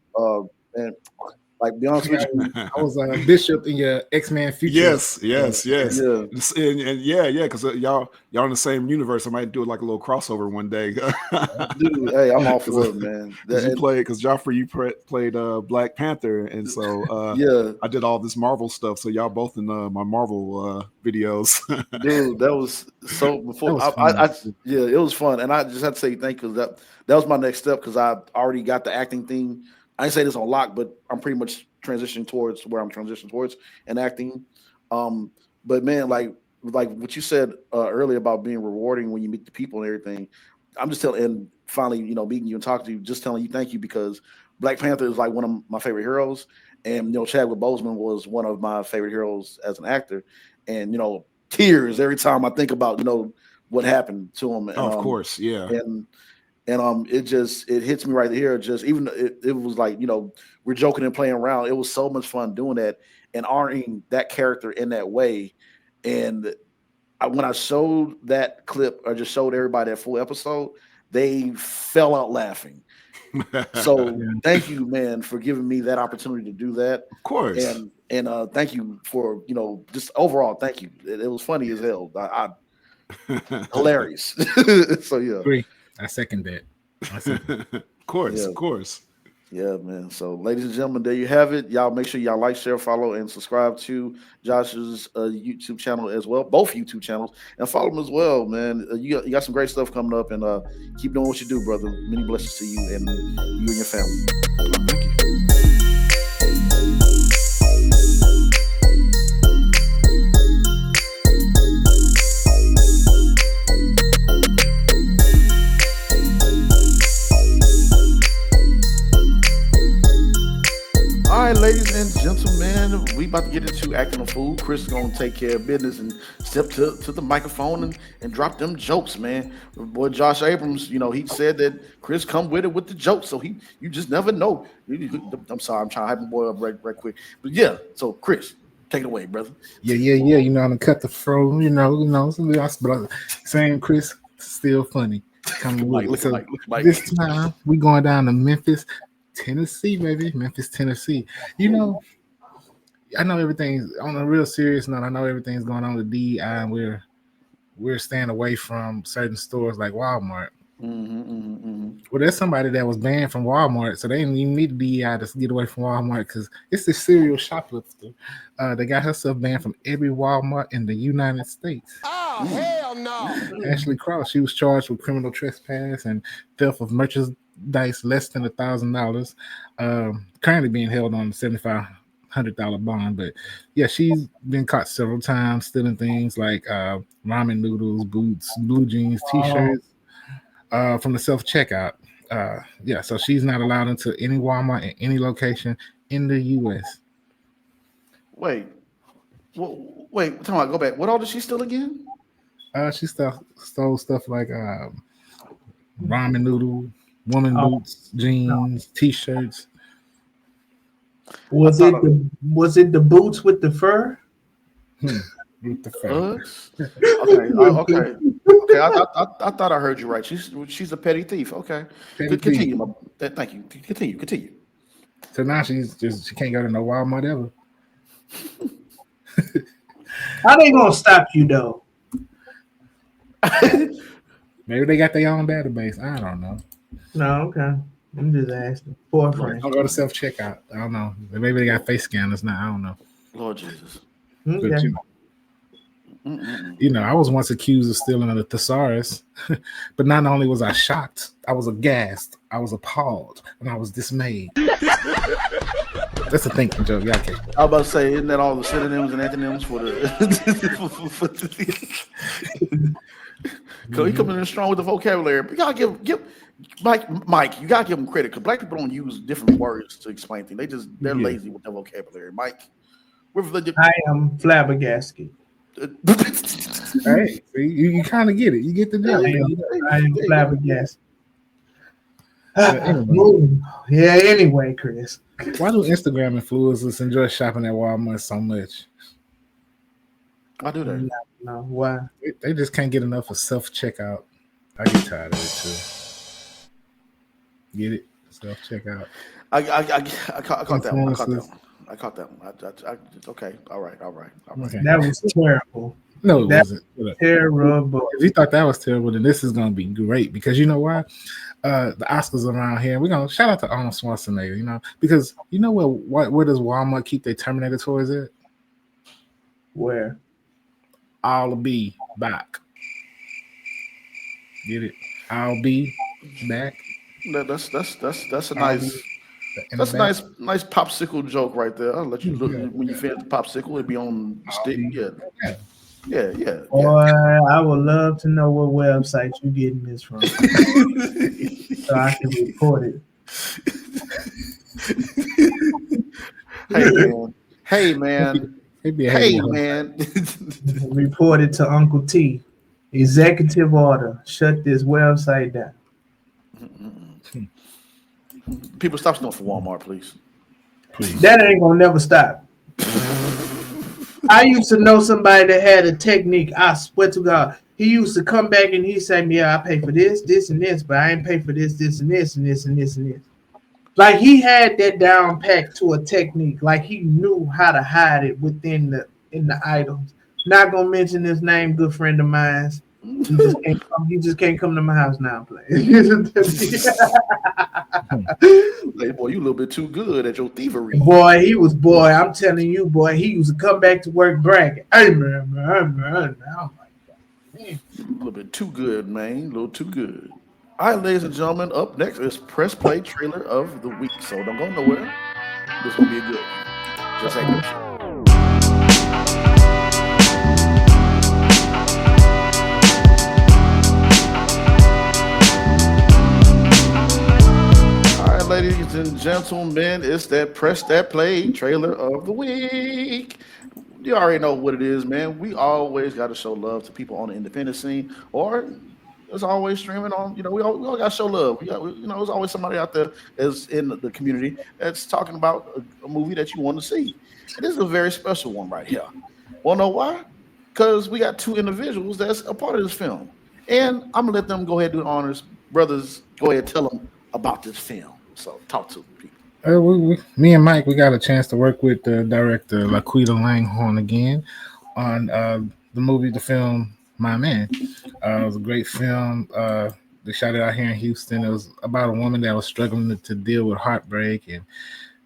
And like, be honest with you, I was Bishop in your X-Men future. Yes. Because y'all in the same universe. I might do it like a little crossover one day. Dude, hey, I'm all for it, man. Because Joffrey, you played Black Panther, and so I did all this Marvel stuff. So y'all both in my Marvel videos. Dude, that was so before. It was fun, and I just had to say thank you. That was my next step because I already got the acting thing. I didn't say this on lock, but I'm pretty much transitioning towards where I'm transitioning towards and acting. But man, like what you said earlier about being rewarding when you meet the people and everything. I'm just telling, and finally, meeting you and talking to you, just telling you thank you because Black Panther is like one of my favorite heroes, and Chadwick Boseman was one of my favorite heroes as an actor, and tears every time I think about what happened to him. And, of course, yeah. And it hits me right here. Just even it was like we're joking and playing around. It was so much fun doing that and honoring that character in that way. And when I showed that clip or just showed everybody that full episode, they fell out laughing. So thank you, man, for giving me that opportunity to do that. Of course. And thank you for just overall. Thank you. It was funny as hell. Hilarious. So yeah. Agree. I second that. Of course. Yeah, man. So, ladies and gentlemen, there you have it. Y'all make sure y'all like, share, follow, and subscribe to Josh's YouTube channel as well. Both YouTube channels. And follow him as well, man. You got some great stuff coming up, and keep doing what you do, brother. Many blessings to you and your family. Thank you. All right, ladies and gentlemen, we about to get into acting a fool. Chris is gonna take care of business and step to the microphone and drop them jokes, man. Boy, Josh Abrams, he said that Chris come with it with the jokes, so you just never know. I'm sorry, I'm trying to hype my boy up right quick, but yeah. So Chris, take it away, brother. Yeah. I'm gonna cut the fro. Same Chris, still funny. This time we going down to Memphis, Tennessee, baby. Memphis, Tennessee. I know everything's on a real serious note. I know everything's going on with DEI, and we're staying away from certain stores like Walmart. Well, there's somebody that was banned from Walmart, so they didn't even need the DEI to get away from Walmart because it's this serial shoplifter. They got herself banned from every Walmart in the United States. Oh, hell no! Ashley Cross, she was charged with criminal trespass and theft of merchandise less than $1,000. Currently being held on a $7,500 bond, but yeah, she's been caught several times stealing things like ramen noodles, boots, blue jeans, t-shirts from the self-checkout. So she's not allowed into any Walmart in any location in the U.S. Wait, go back. What all did she steal again? She stole stuff like ramen noodle, woman boots, jeans, t-shirts. Was it the boots with the fur? With the fur. Okay. I thought I heard you right. She's a petty thief. Okay. Continue. Thank you. Continue. So now she can't go to no Walmart ever. How they gonna stop you though? Maybe they got their own database. I don't know. No, okay. I'm just asking. For a friend. I'll go to self-checkout. I don't know. Maybe they got face scanners now. I don't know. Lord Jesus. Okay. But, I was once accused of stealing a thesaurus, but not only was I shocked, I was aghast, I was appalled, and I was dismayed. That's a thinking joke. Y'all can't. I was about to say, isn't that all the synonyms and antonyms for the? Cause he coming in strong with the vocabulary. You gotta give Mike. You gotta give him credit because black people don't use different words to explain things. They're lazy with their vocabulary. Mike, I am flabbergasted. Hey, see, you kind of get it. You get the joke. I am flabbergasted. Anyway, Chris. Why do Instagram influencers enjoy shopping at Walmart so much? Why do they? No, why? They just can't get enough of self-checkout. I get tired of it too. Get it? Self-checkout. I caught that one. I caught that one. Okay. All right. Okay. That was terrible. No, it wasn't. Terrible. If you thought that was terrible, then this is going to be great because you know why? The Oscars around here. We're going to shout out to Arnold Schwarzenegger, because you know where does Walmart keep their Terminator toys at? Where? I'll be back. Get it? I'll be back. That's a nice. That's a nice popsicle joke right there. I'll let you look when you finish the popsicle. It'll be on the stick. Yeah. Boy, I would love to know what website you getting this from, so I can report it. Hey man. Report it to Uncle T. Executive order. Shut this website down. People, stop stealing from Walmart, please. That ain't gonna never stop. I used to know somebody that had a technique. I swear to God, he used to come back and he say, "Yeah, I pay for this, this, and this, but I ain't pay for this, this, and this, and this, and this, and this." Like he had that down packed to a technique. Like he knew how to hide it in the items. Not gonna mention his name. Good friend of mine. He just can't come to my house now, play. Hey, boy, you a little bit too good at your thievery. Boy, I'm telling you, boy, he used to come back to work bragging. Hey, man. Oh my God. A little bit too good, man. A little too good. All right, ladies and gentlemen, up next is Press Play Trailer of the Week. So don't go nowhere. This is going to be a good one. Just like this. Ladies and gentlemen, it's that Press That Play trailer of the week. You already know what it is, man. We always got to show love to people on the independent scene, or it's always streaming on. We all got to show love. There's always somebody out there that's in the community that's talking about a movie that you want to see. And this is a very special one right here. Wanna know why? Because we got two individuals that's a part of this film, and I'm gonna let them go ahead and do the honors. Brothers, go ahead and tell them about this film. So talk to people. Me and Mike, we got a chance to work with the director Laquita Langhorn again on the film My Man. It was a great film. They shot it out here in Houston. It was about a woman that was struggling to deal with heartbreak, and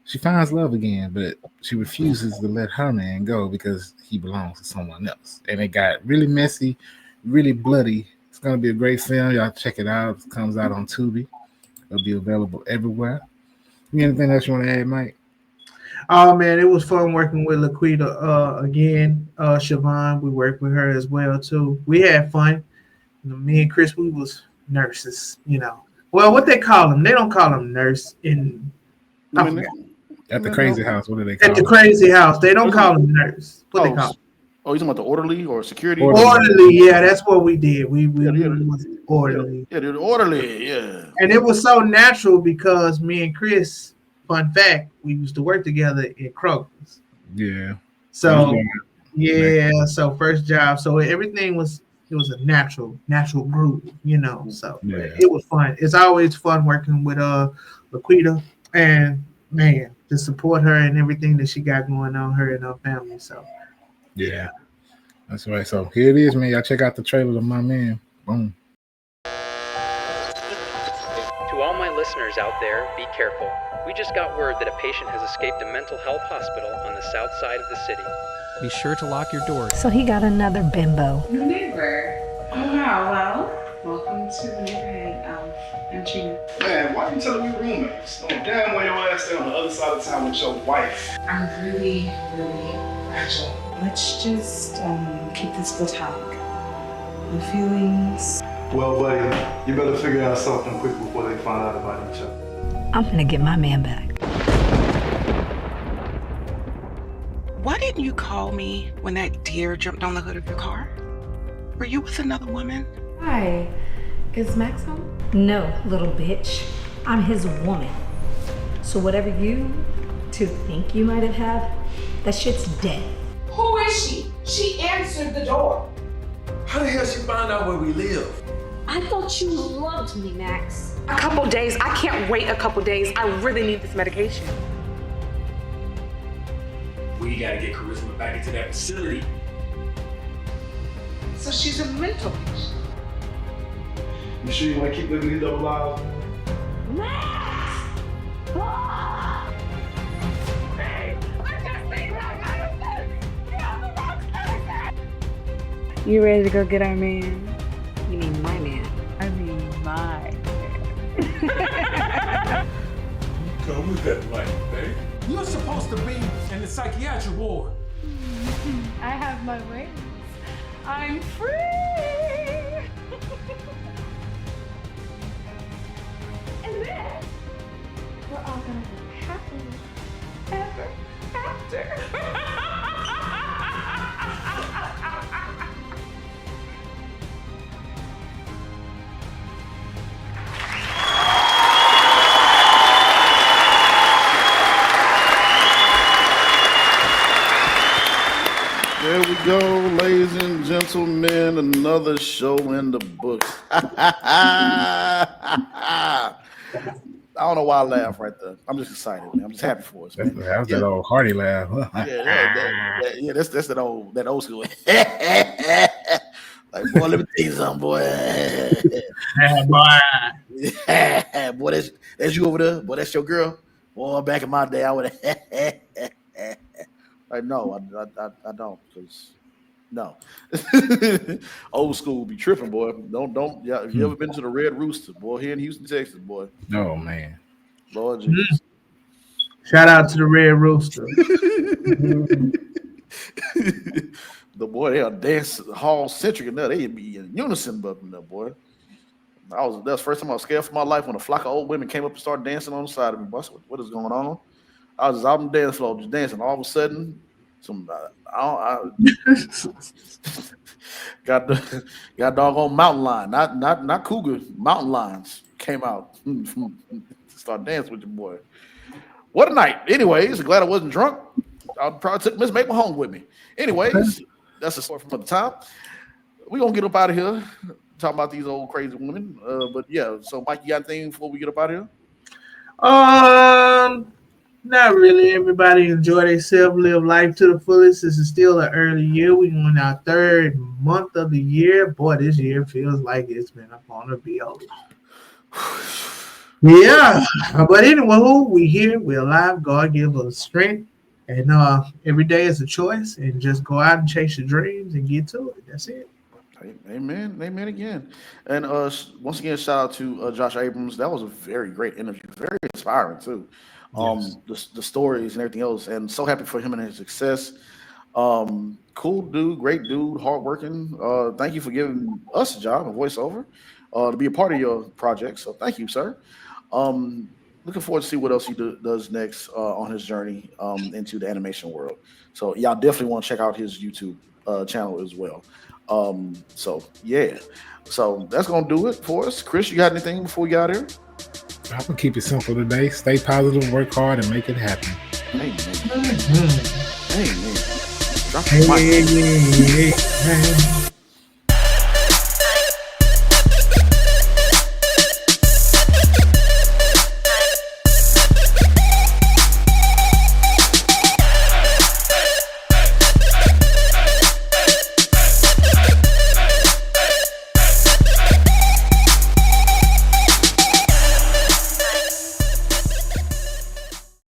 she finds love again, but she refuses to let her man go because he belongs to someone else. And it got really messy, really bloody. It's gonna be a great film. Y'all check it out. It comes out on Tubi. It'll be available everywhere. Anything else you want to add, Mike? Oh man, it was fun working with Laquita again. Siobhan, we worked with her as well too. We had fun. Me and Chris, we was nurses. Well, what they call them? They don't call them nurse in. At the crazy house, what do they call them? At the crazy house, they don't call them nurse. What they call them? Oh, you talking about the orderly or security? Orderly, yeah, that's what we did. We was orderly. Yeah, the orderly, yeah. And it was so natural because me and Chris, fun fact, we used to work together in Kroger's. Yeah. So so first job. So everything was a natural groove, So it was fun. It's always fun working with Laquita, and man, to support her and everything that she got going on, her and her family. So yeah, that's right. So here it is, man. Y'all check out the trailer of My Man. Boom. To all my listeners out there, be careful. We just got word that a patient has escaped a mental health hospital on the south side of the city. Be sure to lock your doors. So he got another bimbo. New neighbor. Oh wow, well, welcome to the neighborhood. and cheated. Man, why you telling me roommates? No damn way your ass stay on the other side of town with your wife. I'm really, really fragile. Let's just keep this platonic. No feelings. Well, buddy, you better figure out something quick before they find out about each other. I'm gonna get my man back. Why didn't you call me when that deer jumped on the hood of your car? Were you with another woman? Hi. Is Max home? No, little bitch. I'm his woman. So whatever you two think you might have had, that shit's dead. Who is she? She answered the door. How the hell she find out where we live? I thought you loved me, Max. A couple days. I can't wait a couple days. I really need this medication. We gotta get Charisma back into that facility. So she's a mental patient. You sure you wanna keep living these double lives? Max! Ah! Hey, I just think that you're on the wrong person. You ready to go get our man? You mean my man? I mean my man. Come with that life, babe. You're supposed to be in the psychiatric ward. I have my wings. I'm free. And then we're all gonna live happily ever after. There we go, ladies and gentlemen, another show in the books. I don't know why I laugh right there. I'm just excited, man. I'm just happy for us, man. That was that old hearty laugh. Yeah, that's that old school. Like, boy, let me tell you something, boy. Boy, that's you over there. Boy, that's your girl. Boy, back in my day, I would have. Like, no, I don't, because no. Old school be tripping, boy. Don't. Yeah, have you ever been to the Red Rooster, boy? Here in Houston, Texas, boy. Oh man, Lord Jesus. Shout out to the Red Rooster. The boy, they are dance hall centric in there. They be in unison, but in there, boy. That's the first time I was scared for my life when a flock of old women came up and started dancing on the side of me. Boy, what is going on? I was out on the dance floor just dancing. All of a sudden, got doggone mountain lion, not cougar, mountain lions came out. Start dancing with your boy. What a night. Anyways, glad I wasn't drunk. I probably took Miss Maple home with me. Anyways, that's a story from another time. We're gonna get up out of here. Talking about these old crazy women. But yeah, so Mike, you got anything before we get up out of here? Not really. Everybody enjoy themselves, live life to the fullest. This is still an early year. We're in our third month of the year. Boy, this year feels like it's been upon a bill. Yeah. But anyway, we here. We're alive. God give us strength. And every day is a choice. And just go out and chase your dreams and get to it. That's it. Amen. Amen again. And once again, shout out to Josh Abrams. That was a very great interview. Very inspiring, too. Yes. The stories and everything else, and so happy for him and his success. Cool dude, great dude, hardworking. Thank you for giving us a job, a voiceover, to be a part of your project. So thank you, sir. Looking forward to see what else he does next on his journey into the animation world. So y'all definitely want to check out his YouTube channel as well. So yeah, so that's gonna do it for us. Chris, you got anything before we get out here? I'm gonna keep it simple today. Stay positive, work hard, and make it happen. Amen. Amen. Drop the mic.